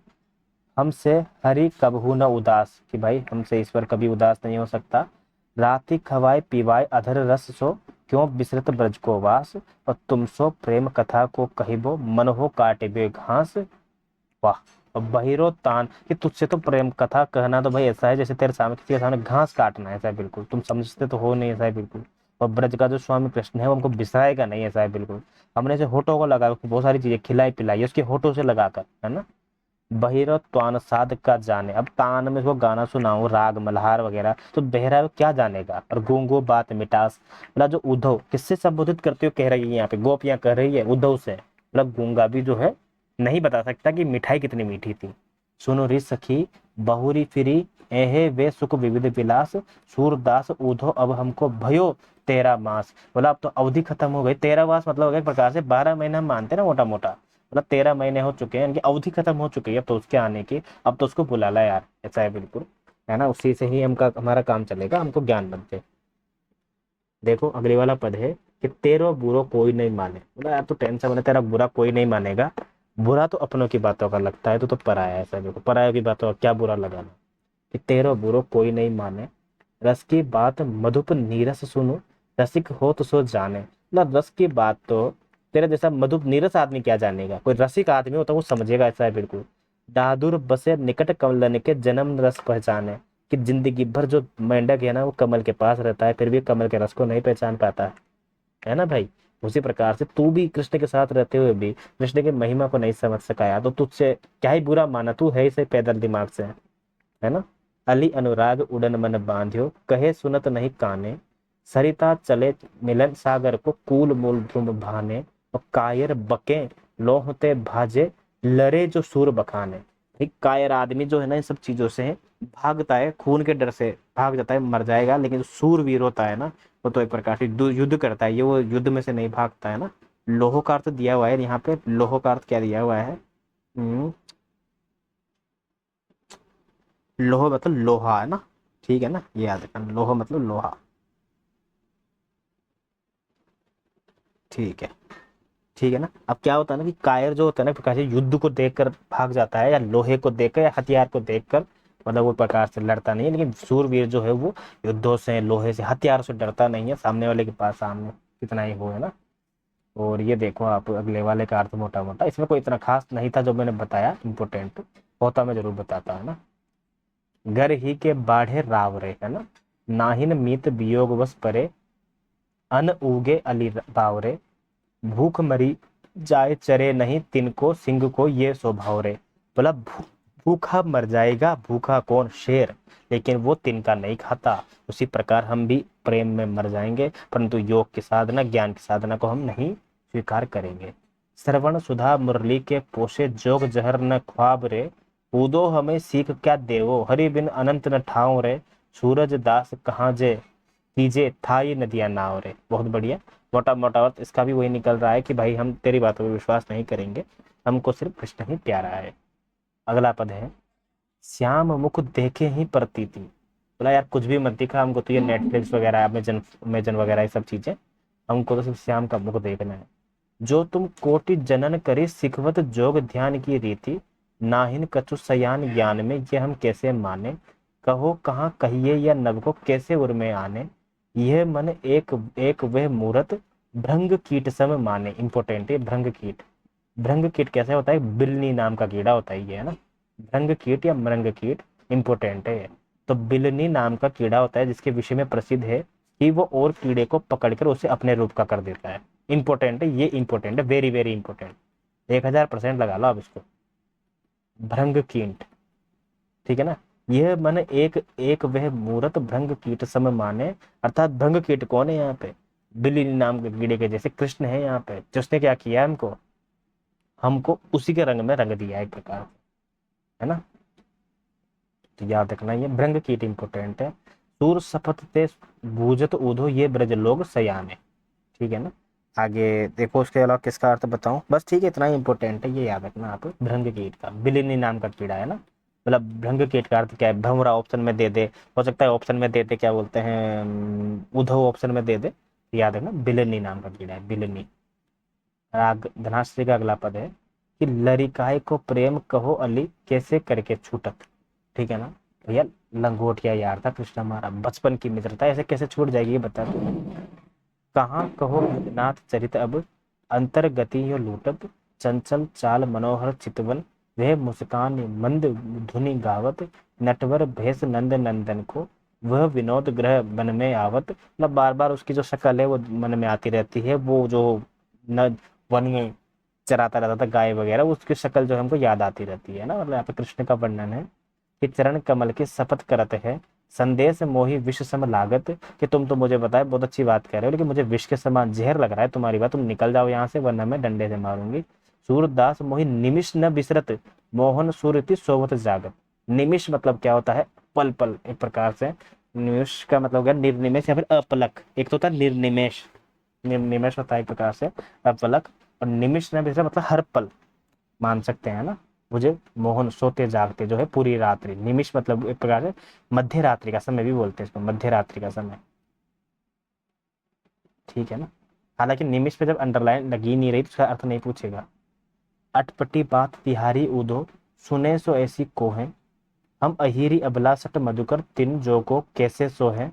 हमसे हरि कबहू न उदास, कि भाई हमसे ईश्वर कभी उदास नहीं हो सकता। राति खवाए पीवाए अधर रस सो, क्यों बिसरत ब्रज को वास, और तुम सो प्रेम कथा को कहिबो, मन हो काटिबे घास। वाह। और बहिरो तान, कि तुझसे तो प्रेम कथा कहना तो भाई ऐसा है जैसे तेरे सामने किसी के सामने घास काटना है, ऐसा है बिल्कुल, तुम समझते तो हो नहीं, ऐसा है बिल्कुल। और ब्रज का जो स्वामी कृष्ण है वो हमको बिसराएगा नहीं, ऐसा है बिल्कुल। हमने इसे होठों को लगा, उसको बहुत सारी चीजें खिलाई पिलाई उसके होठों से लगाकर, है ना। बहिरो तान साध का जाने, अब तान में इसको गाना सुनाऊं राग मल्हार वगैरह तो बहरा वो क्या जानेगा। और गूंगो बात मिटास, मतलब जो उद्धव किससे संबोधित करते हो कह रही है यहाँ पे, गोपियां कह रही है उद्धव से, मतलब गूंगा भी जो है नहीं बता सकता कि मिठाई कितनी मीठी थी। सुनो रे सखी बहुरी फिरी एहे वे सुख विविध विलास, सूरदास उद्धव अब हमको भयो तेरा मास, बोला अब तो अवधि खत्म हो गई। तेरा मास मतलब हो गया एक प्रकार से 12 महीने हम मानते हैं ना मोटा मोटा, मतलब 13 महीने हो चुके हैं, इनकी अवधि खत्म हो चुकी है अब तो उसके आने की, अब तो उसको बुला ला यार, ऐसा है बिल्कुल, है ना। उसी से ही हमारा काम चलेगा, हमको ज्ञान बनते। देखो अगले वाला पद है कि तेरो बुरो कोई नहीं माने, बोला यार तू टेंशन मत, तेरा बुरा कोई नहीं मानेगा। बुरा तो अपनों की बातों का लगता है, तो पराया है, ऐसा देखो पराया की बातों का क्या बुरा लगाना। कि तेरो बुरो कोई नहीं माने, रस की बात मधुप नीरस सुनो, रसिक हो तो सो जाने, मतलब रस की बात तो तेरे जैसा मधुप नीरस आदमी क्या जानेगा, कोई रसिक आदमी हो तो वो समझेगा, ऐसा है बिल्कुल। दादुर बसे निकट कमलन के जन्म रस पहचाने, कि जिंदगी भर जो मेंढक है ना वो कमल के पास रहता है फिर भी कमल के रस को नहीं पहचान पाता है ना भाई। उसी प्रकार से तू भी कृष्ण के साथ रहते हुए भी कृष्ण की महिमा को नहीं समझ सका यार, तो तुझसे क्या ही बुरा माना, तू है ही से पैदल दिमाग से, है ना। अली अनुराग उड़न मन बांध्यो, कहे सुनत नहीं काने, सरिता चले मिलन सागर को कूल मूल ध्रुव भाने, और कायर बके लोहते भाजे, लरे जो सूर बखाने। एक कायर आदमी जो है ना इन सब चीजों से भागता है, खून के डर से भाग जाता है, मर जाएगा, लेकिन जो सूरवीर होता है ना वो तो एक प्रकार से युद्ध करता है, ये वो युद्ध में से नहीं भागता है ना। लोहो का अर्थ दिया हुआ है यहाँ पे, लोहो का अर्थ क्या दिया हुआ है, लोह मतलब लोहा, है ना। ठीक है ना, ये याद रखना, लोह मतलब लोहा। ठीक है, ठीक है ना। अब क्या होता है ना कि कायर जो होता है ना प्रकार से युद्ध को देखकर भाग जाता है, या लोहे को देखकर या हथियार को देखकर, मतलब वो प्रकार से लड़ता नहीं है, लेकिन सूरवीर जो है वो युद्धों से लोहे से हथियार से डरता नहीं है, सामने वाले के पास सामने कितना ही हो, है ना। और ये देखो आप अगले वाले का अर्थ मोटा मोटा, इसमें कोई इतना खास नहीं था जो मैंने बताया, इंपोर्टेंट होता मैं जरूर बताता, है ना। घर ही के बाढ़े राव रे, है ना। नाहिन मीत वियोग बस परे, अन उगे अली बावरे, भूख मरी जाए चरे नहीं तिनको, सिंह को ये स्वभाव रे। बोला भूखा मर जाएगा, भूखा कौन, शेर, लेकिन वो तिनका नहीं खाता। उसी प्रकार हम भी प्रेम में मर जाएंगे, परंतु योग की साधना ज्ञान की साधना को हम नहीं स्वीकार करेंगे। श्रवण सुधा मुरली के पोषे जोग जहर न ख्वाब रे, कूदो हमें सीख क्या देवो, हरि बिन अनंत न ठाव रे, सूरज दास कहाँ जे कीजे थाई नदियां नाव रे। बहुत बढ़िया। मोटा मोटा अर्थ इसका भी वही निकल रहा है कि भाई हम तेरी बातों पर विश्वास नहीं करेंगे, हमको सिर्फ कृष्ण ही प्यारा है। अगला पद है श्याम मुख देखे ही प्रतीति, बोला यार कुछ भी मत दिखा हमको, तो ये नेटफ्लिक्स वगैरह अमेजन अमेजन वगैरह ये सब चीजें, हमको तो सिर्फ श्याम का मुख देखना है। जो तुम कोटि जनन करे सिखवत जोग ध्यान की रीति, नाहिन कछु सयान ज्ञान में ये हम कैसे माने, कहो कहाँ कहिए या नभ को कैसे उर में आने, यह मन एक एक वह मूरत भृंग कीट सम माने। इंपोर्टेंट है भृंग कीट। भृंग कीट कैसे होता है, बिल्ली नाम का कीड़ा होता है ये, है ना। भृंग कीट या मृंग कीट इंपोर्टेंट है। तो बिल्ली नाम का कीड़ा होता है जिसके विषय में प्रसिद्ध है कि वो और कीड़े को पकड़कर उसे अपने रूप का कर देता है। इंपोर्टेंट है ये, इंपोर्टेंट है, वेरी वेरी इंपोर्टेंट। 1000% लगा लो आप इसको। भृंग कीट, ठीक है ना। यह मन एक एक वह मूरत भृंग कीट सम माने, अर्थात भृंग कीट कौन है यहाँ पे, बिल्ली नाम के कीड़े के जैसे कृष्ण है यहाँ पे, जिसने क्या किया है हमको, हमको उसी के रंग में रंग दिया है एक प्रकार से, है ना। तो याद रखना ये भृंग कीट इंपोर्टेंट है। सूर सपत ते बूझत ऊधो ये ब्रज लोग सयाने, ठीक है ना। आगे देखो उसके अलावा किसका अर्थ बताऊं, बस ठीक है इतना ही इंपॉर्टेंट है, ये याद रखना आप, भृंग कीट का, बिलिनी नाम का कीड़ा है ना। मतलब भृंग कीट का अर्थ क्या है, भंवरा ऑप्शन में दे दे, हो सकता है ऑप्शन में दे दे क्या बोलते हैं, उधो ऑप्शन में दे दे, तो याद रखना बिलिनी नाम का कीड़ा है, बिलिनी। राग धनाश्री का अगला पद है कि लरिकाय को प्रेम कहो अली कैसे करके छूटत, ठीक है ना। भैया लंगोटिया यार था कृष्ण हमारा, बचपन की मित्रता ऐसे कैसे छूट जाएगी ये बता दो। कहाँ कहो नाथ चरित अब, अंतर्गति यो लूटत, चंचल चाल मनोहर चितवन, वह मुस्कान मंद धुनि गावत, नटवर भेष नंद नंदन को, वह विनोद ग्रह मन में आवत, मतलब बार बार उसकी जो शक्ल है वो मन में आती रहती है, वो जो न वन में चराता रहता था गाय वगैरह, उसकी शक्ल जो है हमको याद आती रहती है ना। मतलब यहाँ पे कृष्ण का वर्णन है कि चरण कमल के शपथ करत है, संदेश मोहि विष सम लागत, कि तुम तो मुझे बताए बहुत अच्छी बात कह रहे हो, लेकिन मुझे विष के समान जहर लग रहा है तुम्हारी बात, तुम निकल जाओ यहाँ से वरना मैं डंडे से मारूंगी। सूरदास मोहि निमिष न बिसरत, मोहन सूरति सोवत जागत। निमिष मतलब क्या होता है, पल पल एक प्रकार से। निमिष का मतलब हो गया निर्निमेष या फिर अपलक, एक तो होता है निर्निमेष, निर्निमेष होता है एक प्रकार से अपलक, और निमिष न बिसरत मतलब हर पल मान सकते हैं ना। मुझे मोहन सोते जागते जो है पूरी रात्रि, निमिष मतलब एक प्रकार से मध्य रात्रि का समय भी बोलते हैं इसको, मध्य रात्रि का समय, ठीक है ना। हालांकि निमिष पे जब अंडरलाइन लगी नहीं रही तो उसका अर्थ नहीं पूछेगा। अटपटी बात तिहारी उदो, सुने सो ऐसी को है, हम अहिरी अबला सट मधुकर तिन जो को कैसे सो है।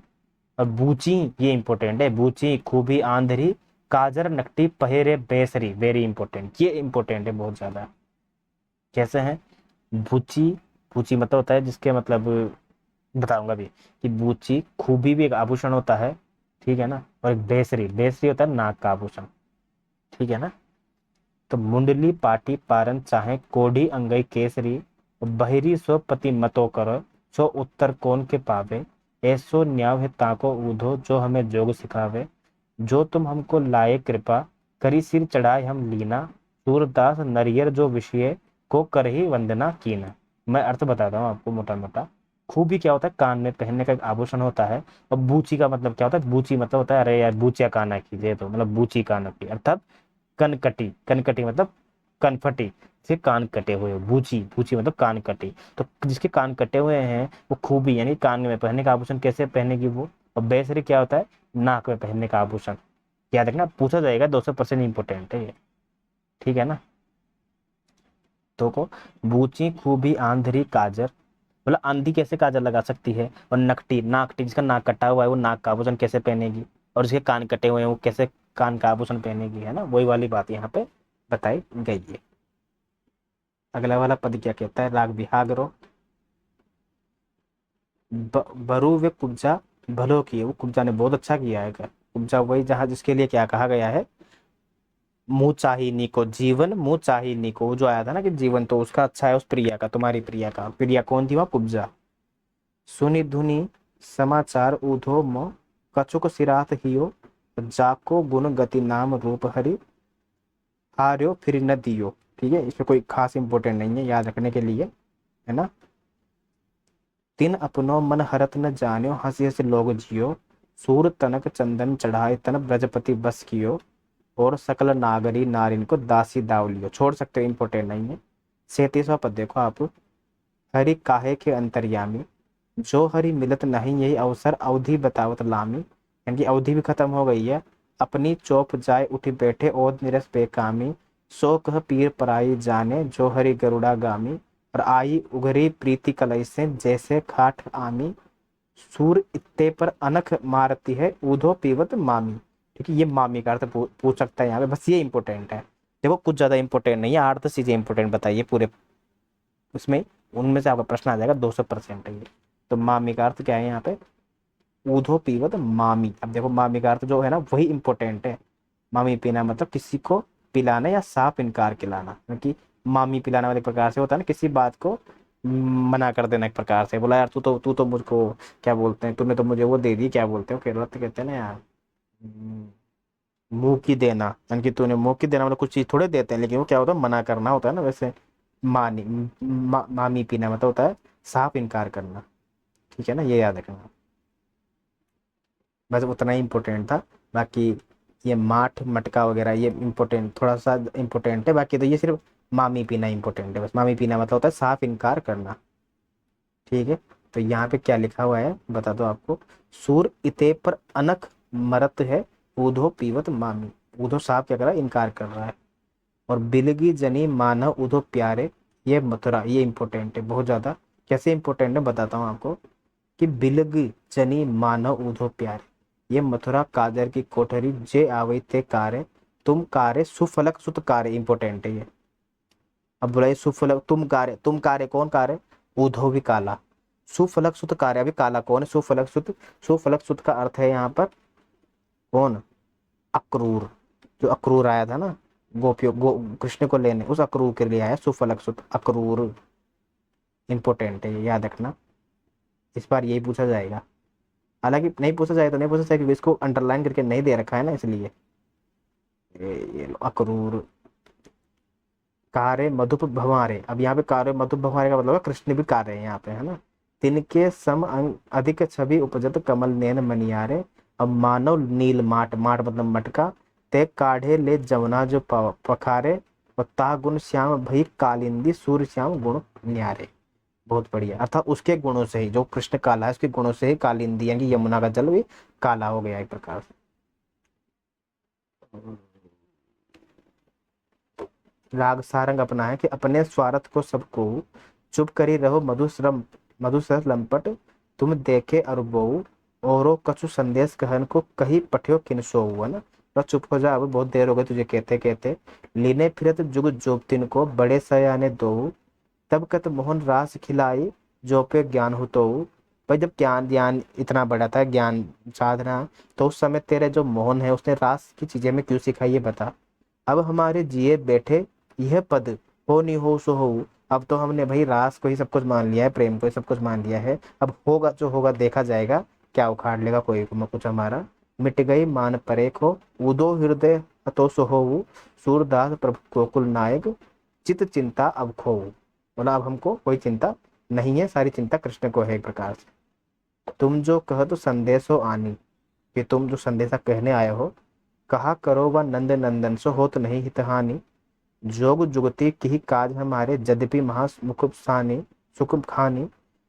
और बूची, ये इंपॉर्टेंट है, बूची खूबी आंधरी, काजर नकटी पहेरे बेसरी, वेरी इंपॉर्टेंट, ये इंपॉर्टेंट है बहुत ज्यादा। कैसे है, बूची, बूची मतलब होता है जिसके मतलब बताऊंगा भी, कि बूची खूबी भी एक आभूषण होता है, ठीक है ना। और एक बेसरी, बेसरी होता है नाक का आभूषण, ठीक है ना। तो मुंडली पाटी पारन चाहे कोढ़ी अंगई केसरी, बहिरी सो पति मतो करो, सो उत्तर कौन के पावे, ऐसो न्याव है ताको ऊधो जो हमें जोग सिखावे, जो तुम हमको लाए कृपा, करी सिर चढ़ाए हम लीना, सूरदास नरियर जो विषय को कर ही वंदना कीना। मैं अर्थ बताता हूँ आपको मोटा मोटा। खूबी क्या होता है, कान में पहनने का एक आभूषण होता है। और बूची का मतलब क्या होता है, बूची मतलब होता है अरे यार बूचिया काना कीजिए, तो मतलब बूची काना की अर्थात कनकटी, कनकटी मतलब कनफटी से कान कटे हुए, बूची, बूची मतलब कान कटी। तो जिसके कान कटे हुए हैं वो खूबी, यानी कान में पहनने का आभूषण कैसे पहनेगी वो। और बेसरी क्या होता है, नाक में पहनने का आभूषण। याद रखना, पूछा जाएगा, 200% इंपोर्टेंट है ये, ठीक है ना। तो को बूची खूबी आंधरी काजर, मतलब आंधी कैसे काजल लगा सकती है। और नकटी, नाकटी जिसका नाक कटा हुआ है वो नाक का आभूषण कैसे पहनेगी। और जिसके कान कटे हुए हैं वो कैसे कान का आभूषण पहनेगी, है ना। वही वाली बात यहाँ पे बताई गई है। अगला वाला पद क्या कहता है, राग बिहागरो, बरु वे कुब्जा भलो किए, वो कुब्जा ने बहुत अच्छा किया है। कुब्जा वही जहाँ जिसके लिए क्या कहा गया है, मुँह चाहिनी को जीवन, मुँह चाहिनी को, वो जो आया था ना कि जीवन तो उसका अच्छा है, उस प्रिया का, तुम्हारी प्रिया का, प्रिया कौन थी वहाँ, कुब्जा। सुनि धुनि समाचार ऊधो म, कछुक सिरात हियो, जाको गुण गति नाम रूप हरि, हार्यो फिर न दियो। ठीक है, इसमें कोई खास इंपोर्टेंट नहीं है याद रखने के लिए, है ना। तिन अपनो मन हरत न जान्यो, हंसी हंसी लोग जियो, सूर तनक चंदन चढ़ाए तन ब्रजपति बस कियो, और सकल नागरी नारिन को दासी दाव लियो। छोड़ सकते हो, इंपोर्टेंट नहीं है। 37वां पद देखो आप, हरि काहे के अंतर्यामी, जो हरि मिलत नहीं यही अवसर, अवधि बतावत लामी, यानी कि अवधि भी खत्म हो गई है। अपनी चौप जाए उठी बैठे और निरस बेकामी, सो कह पीर पराई जाने जो हरि गरुड़ा गामी, और आई उगरी प्रीति कलई से जैसे खाट आमी, सूर इत्ते पर अनख मारती है ऊधो पीवत मामी। ठीक है, ये मामी का अर्थ पूछ सकता है यहाँ पे, बस ये इंपॉर्टेंट है। देखो कुछ ज्यादा इंपॉर्टेंट नहीं है, 8-10 चीजें इंपॉर्टेंट बताइए पूरे उसमें, उनमें से आपका प्रश्न आ जाएगा, 200% है ये। तो मामी का अर्थ क्या है यहाँ पे, ऊधो पीवत मामी। अब देखो मामी का अर्थ जो है ना वही इंपॉर्टेंट है। मामी पीना मतलब किसी को पिलाना या साफ इनकार खिलाना, क्योंकि मामी पिलाना वाले प्रकार से होता है ना, किसी बात को मना कर देना एक प्रकार से, बोला यार तू तो मुझको क्या बोलते हैं, तूने तो मुझे वो दे दी, क्या बोलते हो केरला तो कहते हैं ना यार, मुंह की देना, यानी कि तूने मुंह की देना मतलब कुछ चीज थोड़े देते हैं, लेकिन वो क्या होता है, मना करना होता है ना। वैसे मानी, मामी पीना मतलब होता है साफ इनकार करना, ठीक है ना, ये याद रखना। बस उतना ही इम्पोर्टेंट था। बाकी ये माठ मटका वगैरह ये इम्पोर्टेंट, थोड़ा सा इम्पोर्टेंट है, बाकी तो ये सिर्फ मामी पीना इम्पोर्टेंट है। बस मामी पीना मतलब होता है साफ इनकार करना, ठीक है। तो यहाँ पे क्या लिखा हुआ है बता दो आपको, सूर इते पर अनख मरत है, ऊधो पीवत मामी। ऊधो साफ क्या कर रहा है, इनकार कर रहा है। और बिलगी जनी मानव उधो प्यारे, ये मथुरा, ये इंपॉर्टेंट है बहुत ज्यादा। कैसे इंपॉर्टेंट है बताता हूँ आपको, कि बिलगी जनी मानव उधो प्यारे, ये मथुरा काजर की कोठरी जे आवई ते कारे, तुम कारे सुफलक सुत कारे, इंपॉर्टेंट है ये। अब बोला ये सुफलक तुम कारे, तुम कारे कौन कारे, उधो भी काला, सुफलक सुत कार्य, अभी काला कौन है? सुफलक सुत। सुफलक सुत का अर्थ है यहाँ पर कौन? अक्रूर। जो अक्रूर आया था ना गोपियों कृष्ण को लेने, उस अक्रूर के लिए आया सुफलक सुत अक्रूर। इंपॉर्टेंट है ये, याद रखना। इस बार यही पूछा जाएगा। हालांकि नहीं पूछा जाए तो नहीं पूछा जाए, क्योंकि इसको अंडरलाइन करके नहीं दे रखा है ना, इसलिए। ये लो, अक्रूर। कारे मधुप भंवारे, अब यहाँ पे कारे मधुप भंवारे का मतलब है कृष्ण भी कारे हैं यहाँ पे, है ना। तिनके सम अधिक छवि उपजत कमल नयन मनियारे। अब मानव नील माट, माट मतलब मटका, ते काढ़े ले जमुना जो पखारे। और ता गुण श्याम भई कालिंदी सूर्य श्याम गुण न्यारे। बहुत बढ़िया, अर्थात उसके गुणों से ही, जो कृष्ण काला है उसके गुणों से ही कालिंदी यानी कि यमुना का जल भी काला हो गया एक प्रकार से। राग सारंग अपना है कि अपने स्वार्थ को सबको चुप करी रहो मधुश्रम मधुसर लंपट। तुम देखे अरबो औरो कछु संदेश कहन को कही पठ्यो किन सो, है ना। तो चुप हो जा, अब बहुत देर हो गई तुझे कहते कहते। लीने फिरत जुग जोग तिन को बड़े सयाने दो। तब कत मोहन रास खिलाई जो पे ज्ञान हो तो। भाई जब ज्ञान ज्ञान इतना बड़ा था ज्ञान साधना, तो उस समय तेरे जो मोहन है उसने रास की चीजें में क्यों सिखाई, ये बता। अब हमारे जिए बैठे यह पद, हो नहीं हो सो हो। अब तो हमने भाई रास को ही सब कुछ मान लिया है, प्रेम को ही सब कुछ मान लिया है। अब होगा जो होगा देखा जाएगा, क्या उखाड़ लेगा कोई कुछ हमारा। मिट गई मान परे को उदो हृदय हतो सो हो। सूरदास प्रभु गोकुल नायक चित चिंता अब खो। बोला अब हमको कोई चिंता नहीं है, सारी चिंता कृष्ण को है एक प्रकार से। तुम जो कह तो संदेश हो आनी, कि तुम जो संदेशा कहने आए हो, कहा करो व नंद नंदन सो हो तो नहीं हितहानि। जोग जुगति की काज हमारे यद्यपि महामुख सानी। सुख खानी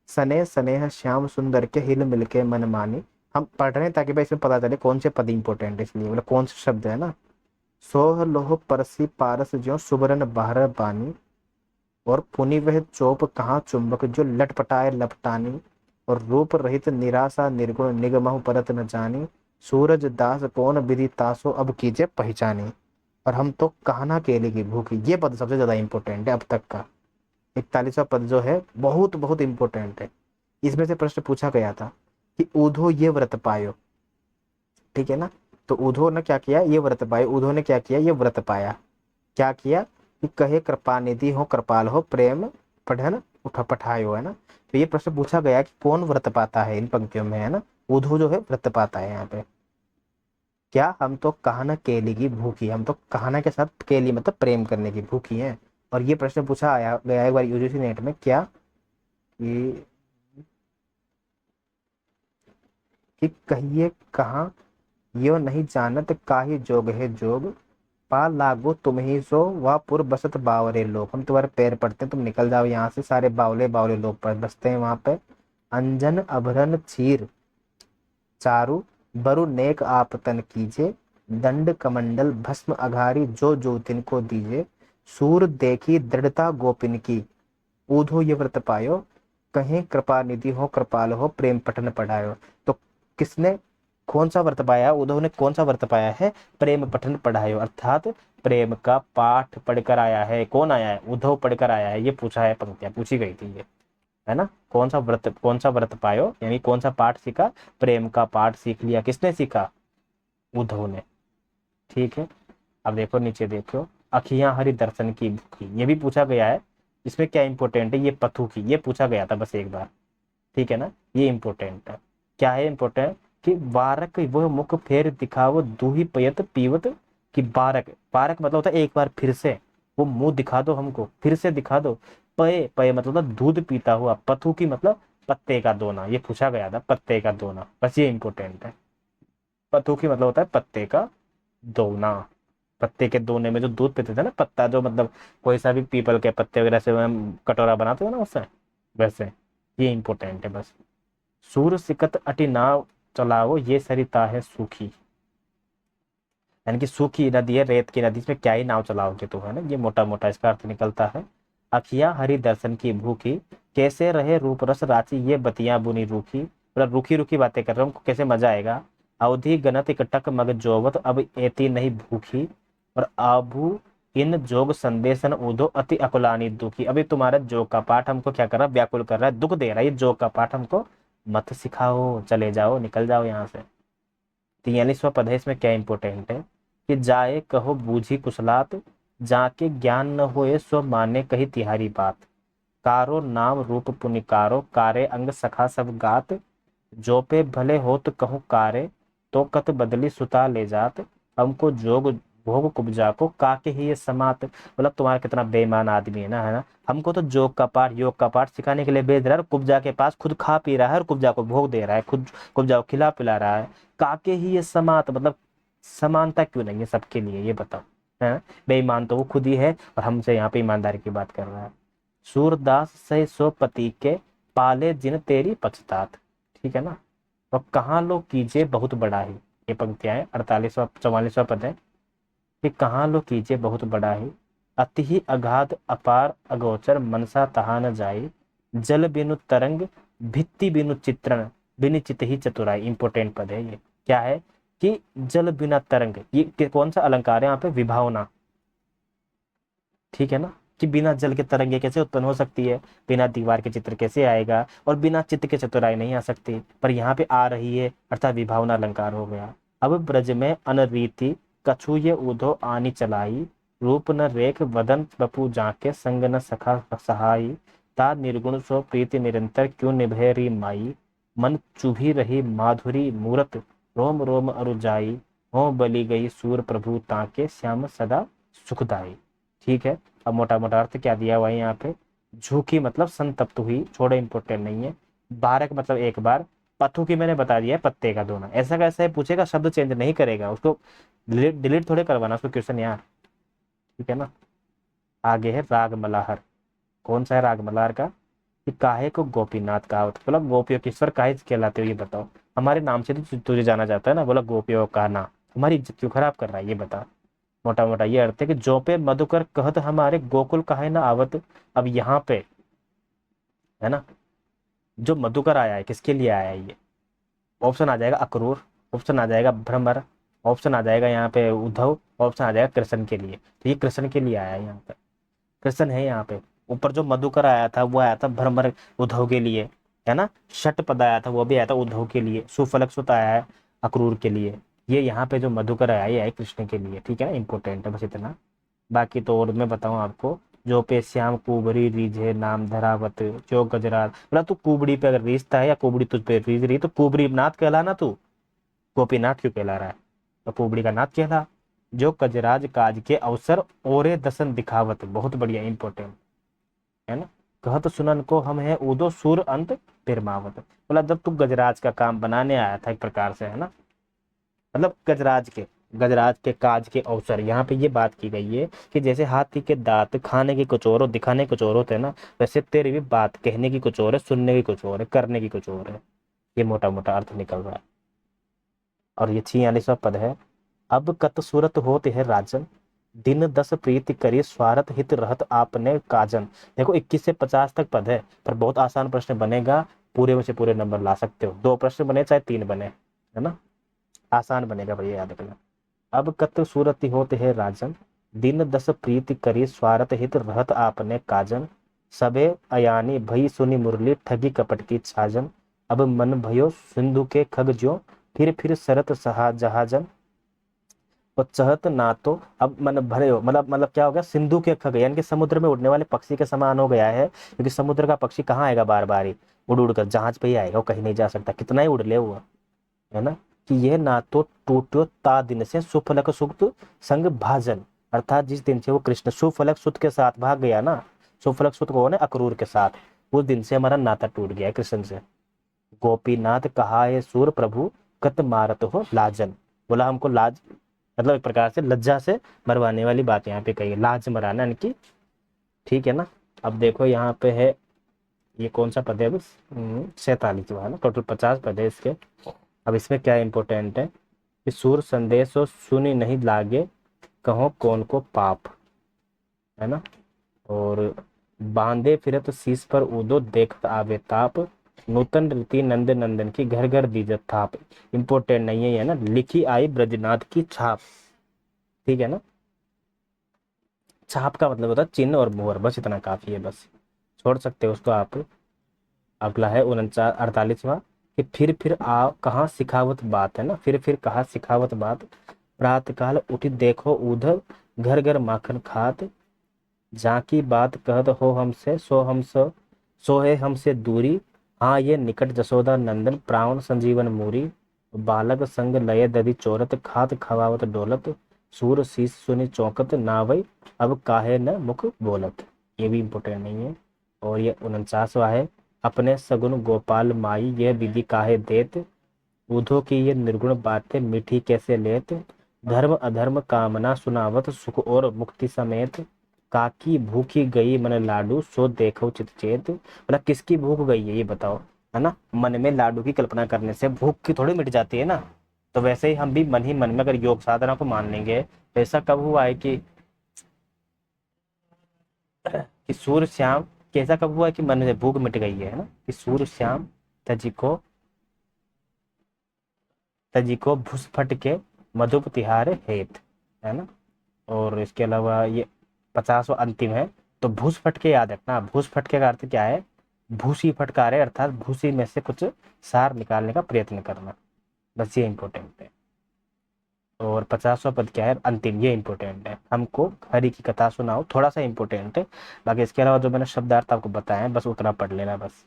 सने स्नेह श्याम सुंदर के हिल मिल के मन मानी। हम पढ़ रहे हैं ताकि भाई इसमें पता चले कौन से पद इंपॉर्टेंट है, इसलिए मतलब कौन से शब्द है ना। सोह लोह परसी पारस ज्यो सुबरन बहर पानी। और पुनि वह चोप कहाँ चुंबक जो लटपटाए लपटानी। और रूप रहित निराशा निर्गुण निगमहु परत न जानी। सूरज दास कौन विधि तासो अब कीजिए पहचानी। और हम तो कहना केले की भूखी, ये पद सबसे ज्यादा इंपॉर्टेंट है अब तक का। 41वां पद जो है बहुत बहुत इंपॉर्टेंट है। इसमें से प्रश्न पूछा गया था कि ऊधो ये व्रत पायो, ठीक है ना। तो ऊधो ने क्या किया, ये व्रत पायो। ऊधो ने क्या किया, ये व्रत पाया। क्या किया कि कहे कृपा निधि हो कृपाल हो प्रेम पढ़न उठा पठायो, है ना। तो ये प्रश्न पूछा गया कि कौन व्रत पाता है इन पंक्तियों में, है ना। ऊधो जो है व्रत पाता है यहाँ पे। क्या, हम तो कहना केली की भूखी, हम तो कहना के साथ केली मतलब प्रेम करने की भूखी हैं। और ये प्रश्न पूछा आया गया एक बार यूजीसी नेट में, क्या कि कहिए कहाँ यो नहीं जानत काहि जोग है जोग। पा लागो तुम ही सो वह पुर बसत बावरे लोग, हम तुम्हारे पैर पड़ते हैं तुम निकल जाओ यहाँ से, सारे बावले बावले लोग पर बसते हैं वहां पे। अंजन अभरन चीर चारु बरु नेक आपतन कीजे। दंड कमंडल भस्म अघारी जो जो तिनको दीजे। सूर देखी दृढ़ता गोपिन की ऊधो ये व्रत पायो। कहीं कृपा निधि हो कृपाल हो प्रेम पठन पढ़ायो। तो किसने कौन सा व्रत पाया, उद्धव ने कौन सा व्रत पाया है? प्रेम पठन पढ़ायो, अर्थात प्रेम का पाठ पढ़कर आया है। कौन आया है? उद्धव पढ़कर आया है, ये पूछा है, पंक्तियां पूछी गई थी ये, है ना। कौन सा व्रत पायो यानी कौन सा पाठ सीखा? प्रेम का पाठ सीख लिया। किसने सीखा? उद्धव ने। ठीक है, अब देखो नीचे देखो, अखियां हरि दर्शन की भूखी, ये भी पूछा गया है। इसमें क्या इंपॉर्टेंट है? ये पथु की, ये पूछा गया था बस एक बार, ठीक है ना। ये इंपॉर्टेंट है। क्या है इंपॉर्टेंट? कि बारक वह मुख फेर दिखावो दूही पयत पीवत। कि बारक, बारक मतलब होता है एक बार फिर से, वो मुंह दिखा दो हमको, फिर से दिखा दो। पय, पय मतलब होता दूध पीता हुआ। पथु की मतलब पत्ते का दोना, ये पूछा गया था, पत्ते का दोना, बस ये इंपॉर्टेंट है। पथु की मतलब होता है पत्ते का दोना। पत्ते के दोने में जो दूध पीते थे ना, पत्ता जो मतलब कोई सा भी पीपल के पत्ते वगैरह से हम कटोरा बनाते हो ना उससे, वैसे। ये इंपॉर्टेंट है बस। सूर सिकत अति नाव चलाओ ये सरिता है सूखी, यानी कि सूखी नदी है, रेत की नदी, इसमें क्या ही नाव चलाओगे तो, है ना। ये मोटा मोटा इसका अर्थ निकलता है। अखियां हरि दर्शन की भूखी कैसे रहे रूप रस रांची ये बतियां बुनी रूखी, मतलब रूखी रूखी बातें कर रहा हूँ, कैसे मजा आएगा। अवधि गणत इकटक मग जोवत अब एती नहीं भूखी। और आभू इन जोग संदेशन उदो अति अकुलानी दुखी। अभी तुम्हारा जोग का पाठ हमको क्या कर रहा है, व्याकुल कर रहा है, दुख दे रहा है। ये जोग का पाठ हमको मत सिखाओ, चले जाओ, निकल जाओ यहाँ से। 43वां पद है, इसमें क्या इंपॉर्टेंट है कि जाए कहो बूझी कुशलात, जाके ज्ञान न होए सो माने कही तिहारी बात। कारो नाम रूप पुनिकारो, कारे अंग सखा सब गात। जो पे भले हो तो कहूँ कारे, तो कत बदली सुता ले जात। हमको जोग भोग कुब्जा को काके ही ये समात। मतलब तुम्हारा कितना बेईमान आदमी है ना। हमको तो जोग का पाठ, योग का पाठ सिखाने के लिए भेज रहा है, और कुब्जा के पास खुद खा पी रहा है और कुब्जा को भोग दे रहा है, खुद कुब्जा को खिला पिला रहा है। काके ही ये समात, मतलब समानता क्यों नहीं है सबके लिए, ये बताओ। है बेईमान तो वो खुद ही है, और हमसे यहाँ पे ईमानदारी की बात कर रहा है। सूरदास सही सो पति के, पाले जिन तेरी पछतात। ठीक है ना। और कहाँ लो कीजिए बहुत बड़ा है, ये पंक्तियां हैं 48वां 44वां पद है कि कहाँ लो कीजिए बहुत बड़ा है। अति ही अगाध अपार अगोचर, मनसा तहा न जाए। जल बिनु तरंग, भित्ति बिनु चित्रण, बिनु चित ही चतुराई। इंपोर्टेंट पद है ये। क्या है कि जल बिना तरंग, ये कौन सा अलंकार है यहाँ पे, विभावना। ठीक है ना, कि बिना जल के तरंगे कैसे उत्पन्न हो सकती है, बिना दीवार के चित्र कैसे आएगा, और बिना चित्त के चतुराई नहीं आ सकती, पर यहाँ पे आ रही है, अर्थात विभावना अलंकार हो गया। अब ब्रज में अनरीति, कछु ये ऊधो आनी चलाई। रूप न रेख वदन बपू जाके, संग न सखा सहाई। ता निर्गुण सो प्रीति निरंतर, क्यों निभे री माई। मन चुभी रही माधुरी मूरत, रोम रोम अरु जाई। हो बलि गई सूर प्रभु ताके, श्याम सदा सुखदाई। ठीक है। अब मोटा मोटा अर्थ क्या दिया हुआ है यहाँ पे, झूठी मतलब संतप्त हुई, छोड़ो इंपोर्टेंट नहीं है। बारक मतलब एक बार, पथु की मैंने बता दिया है, पत्ते का धोना। ऐसा कैसा है पूछेगा, शब्द चेंज नहीं करेगा उसको, डिलीट थोड़े करवाना उसको क्वेश्चन यार। ठीक है ना। आगे है राग मल्हार। कौन सा है राग मल्हार का, कि काहे को गोपीनाथ कहा होता, बोला गोपियों के ईश्वर काहे कहलाते हो ये बताओ। हमारे नाम से तो तुझे जाना जाता है ना, बोला गोपियों का ना, हमारी इज्जत क्यों खराब कर रहा है ये बता। मोटा मोटा ये अर्थ है कि जो पे मधुकर कहत हमारे, गोकुल काहे ना आवत। अब यहाँ पे है ना, जो मधुकर आया है किसके लिए आया है ये, ऑप्शन आ जाएगा अक्रूर, ऑप्शन आ जाएगा भ्रमर, ऑप्शन आ जाएगा यहाँ पे उद्धव, ऑप्शन आ जाएगा कृष्ण के लिए। तो ये कृष्ण के लिए आया है यहाँ पे, कृष्ण है यहाँ पे। ऊपर जो मधुकर आया था वो आया था भ्रमर, उद्धव के लिए, है ना। षट पद आया था वो भी आया था उद्धव के लिए। सुफलक सुत आया है अक्रूर के लिए। ये यहाँ पे जो मधुकर आया, ये है कृष्ण के लिए। ठीक है ना, इंपॉर्टेंट है बस इतना। बाकी तो और मैं बताऊं आपको, जो पे श्याम कुबरी रीझे नाम धरावत, जो गजराज, मतलब तू कुबड़ी पे अगर रीझता है या कुबड़ी तुझ पे रीझ रही, तो कुबरी नाथ कहलाना तू, गोपीनाथ क्यों कहला रहा है, तो कुबड़ी का नाथ कहला। जो गजराज काज के अवसर, ओरे दसन दिखावत। बहुत बढ़िया इंपॉर्टेंट है ना। कहत सुनन को हम है उदो सुर अंत फिरमावत। मतलब जब तू गजराज का काम बनाने आया था एक प्रकार से, है ना, मतलब गजराज के काज के अवसर, यहाँ पे ये बात की गई है कि जैसे हाथी के दांत खाने की कुछ और, दिखाने कुछ और होते हैं ना, वैसे तेरी भी बात कहने की कुछ और है, सुनने की कुछ और है, करने की कुछ और है। ये मोटा मोटा अर्थ निकल रहा है। और ये 46वां पद है, अब कत सूरत होत है राजन, दिन दस प्रीति करी स्वार्थ हित रहत आपने काजन। देखो 21 से 50 तक पद है, पर बहुत आसान प्रश्न बनेगा, पूरे में से पूरे नंबर ला सकते हो। 2 प्रश्न बने चाहे 3 बने, है ना, आसान बनेगा भैया, याद रखना। अब कत सूरत होते है राजन, दिन दस प्रीति करी स्वार्थ हित रहत आपने काजन। सबे अयानी भई सुनी मुरली, ठगी कपट की छाजन। अब मन भयो सिंधु के खग ज्यो, फिर सरत सहा जहाजन। और चहत ना तो, अब मन भरे हो, मतलब क्या हो गया, सिंधु के खग यानी कि समुद्र में उड़ने वाले पक्षी के समान हो गया है, क्योंकि समुद्र का पक्षी कहाँ आएगा, बार बार ही उड़ उड़ कर जहाज पे ही आएगा, वो कहीं नहीं जा सकता, कितना ही उड़ ले हुआ, है ना। कि यह ना तो टूटो ता दिन से, सुफलक सुक्त संग भाजन। अर्थात जिस दिन से वो कृष्ण सुफलक सुत के साथ भाग गया ना, सुफलक सुत कौन है, अक्रूर के साथ, उस दिन से हमारा नाता टूट गया है कृष्ण से। गोपीनाथ कहा है सूर प्रभु, कत मारत हो लाजन। बोला हमको लाज, मतलब एक प्रकार से लज्जा से मरवाने वाली बात यहाँ पे कही है, लाज मराना इनकी। ठीक है ना। अब देखो यहाँ पे है, ये कौन सा पद है, अभी 47वां है ना, टोटल 50 पद है इसके। अब इसमें क्या इंपॉर्टेंट है कि सूर संदेश सुनी नहीं लागे, कहो कौन को पाप, है ना। और बांधे फिरत शीश पर उदो, देखत आवे ताप। नूतन रीति नंद नंदन की, घर घर दीजत थाप। इंपॉर्टेंट नहीं है ना, लिखी आई ब्रजनाथ की छाप। ठीक है ना। छाप का मतलब होता है चिन्ह और मोहर, बस इतना काफी है, बस छोड़ सकते हो उसको आप। अगला है 49 48वां, कि फिर आ कहाँ सिखावत बात, है ना, फिर कहाँ सिखावत बात। प्रातः काल उठी देखो उधर, घर घर माखन खात। जाकी बात कहत हो हमसे, सो है हमसे दूरी। हाँ ये निकट जसोदा नंदन, प्राण संजीवन मूरी। बालक संग लय दधि चोरत, खात खवावत डोलत। सूर शीस सुनि चौकत, नावई अब काहे न मुख बोलत। ये भी इम्पोर्टेंट नहीं है। और ये 49वां है, अपने सगुन गोपाल माई, यह विधि काहे देत। बूढ़ों की ये निर्गुण बातें मीठी कैसे लेत। धर्म अधर्म कामना सुनावत, सुख और मुक्ति समेत। काकी भूखी गई मन लाडू, सो देखो चित चेत। मतलब किसकी भूख गई है ये बताओ, है ना। मन में लाडू की कल्पना करने से भूख की थोड़ी मिट जाती है ना। तो वैसे ही हम भी मन ही मन में अगर योग साधना को मान लेंगे, तो ऐसा कब हुआ है कि सूर्य श्याम, कैसा कब हुआ है कि मन में भूख मिट गई है ना, कि सूर्य श्याम तजी को भुस फट के मधुप तिहार हेत, है ना। और इसके अलावा ये 50वां अंतिम है। तो भूस फटके याद रखना, भूस फटके का अर्थ क्या है, भूसी फटकारे अर्थात भूसी में से कुछ सार निकालने का प्रयत्न करना, बस ये इंपॉर्टेंट है। और 50वां पद क्या है, अंतिम, ये इंपॉर्टेंट है, हमको हरि की कथा सुनाओ, थोड़ा सा इंपॉर्टेंट है। बाकी इसके अलावा जो मैंने शब्दार्थ आपको बताया बस उतना पढ़ लेना बस।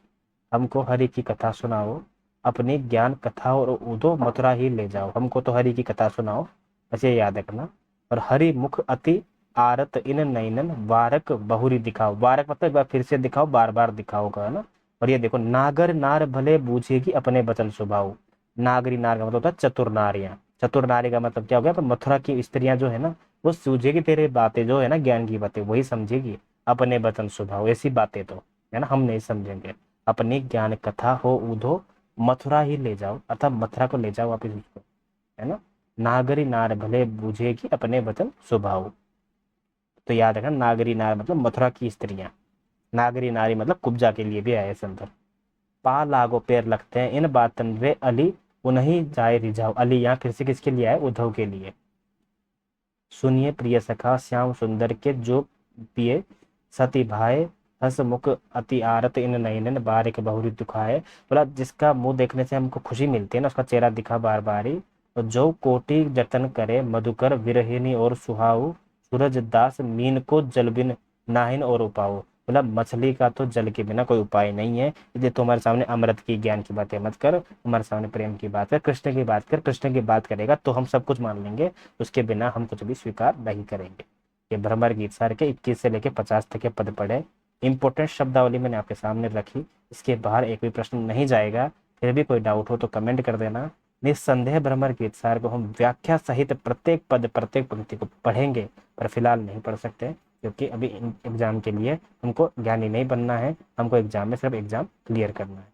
हमको हरि की कथा सुनाओ, अपनी ज्ञान कथा और ऊधो मथुरा ही ले जाओ। हमको तो हरि की कथा सुनाओ, बस ये याद रखना। और हरि मुख अति आरत इन नैनन, वारक बहुरी दिखाओ। वारक मतलब एक बार फिर से दिखाओ, बार बार दिखाओ का, है ना। और ये देखो, नागर नार भले बूझेगी अपने वचन स्वभाव। नागरी नार का मतलब होता है चतुर नारियां। चतुर नारी का मतलब क्या हो गया, पर मथुरा की स्त्रियां जो है ना, वो सूझेगी तेरे बातें जो है ना, ज्ञान की बातें वही समझेगी। अपने वचन स्वभाव, ऐसी बातें तो है ना हम नहीं समझेंगे। अपनी ज्ञान कथा हो उधो मथुरा ही ले जाओ, अर्थात मथुरा को ले जाओ वापिस उसको, है ना। नागरी नार भले बूझेगी अपने वचन स्वभाव। तो याद रखना, नागरी नार मतलब मथुरा की स्त्रियां, नागरी नारी मतलब कुब्जा के लिए भी आए संदर्भ। पा लागो पैर लगते हैं इन बातन वे अली, उन्हीं जाए रिझाओ। अली यहाँ फिर से किसके लिए आए, उद्धव के लिए। सुनिए प्रिय सखा श्याम सुंदर के, जो पिए सती भाई। हस मुख अति आरत इन नयनन, बारिक बहुरी दुखाए। बोला जिसका मुंह देखने से हमको खुशी मिलती है ना, उसका चेहरा दिखा बार बार ही। तो जो कोटि जतन करे मधुकर, विरहिनी और सुहाऊ। सूरज दास मीन को जल बिन नाहिन और उपाऊ। बोला मछली का तो जल के बिना कोई उपाय नहीं है, इसलिए तुम्हारे सामने अमृत की ज्ञान की बातें मत कर, हमारे सामने प्रेम की बात कर, कृष्ण की बात कर। कृष्ण की बात करेगा तो हम सब कुछ मान लेंगे, उसके बिना हम कुछ भी स्वीकार नहीं करेंगे। ये भ्रमर गीत सार के 21 से लेके 50 तक के पद पढ़े। इंपॉर्टेंट शब्दावली मैंने आपके सामने रखी, इसके बाहर एक भी प्रश्न नहीं जाएगा। फिर भी कोई डाउट हो तो कमेंट कर देना। निस्संदेह भ्रमर गीत सार को हम व्याख्या सहित प्रत्येक पद प्रत्येक पंक्ति को पढ़ेंगे, पर फिलहाल नहीं पढ़ सकते, क्योंकि अभी एग्जाम के लिए हमको ज्ञानी नहीं बनना है, हमको एग्जाम में सिर्फ एग्जाम क्लियर करना है।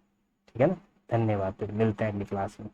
ठीक है ना। धन्यवाद, फिर मिलते हैं अगली क्लास में।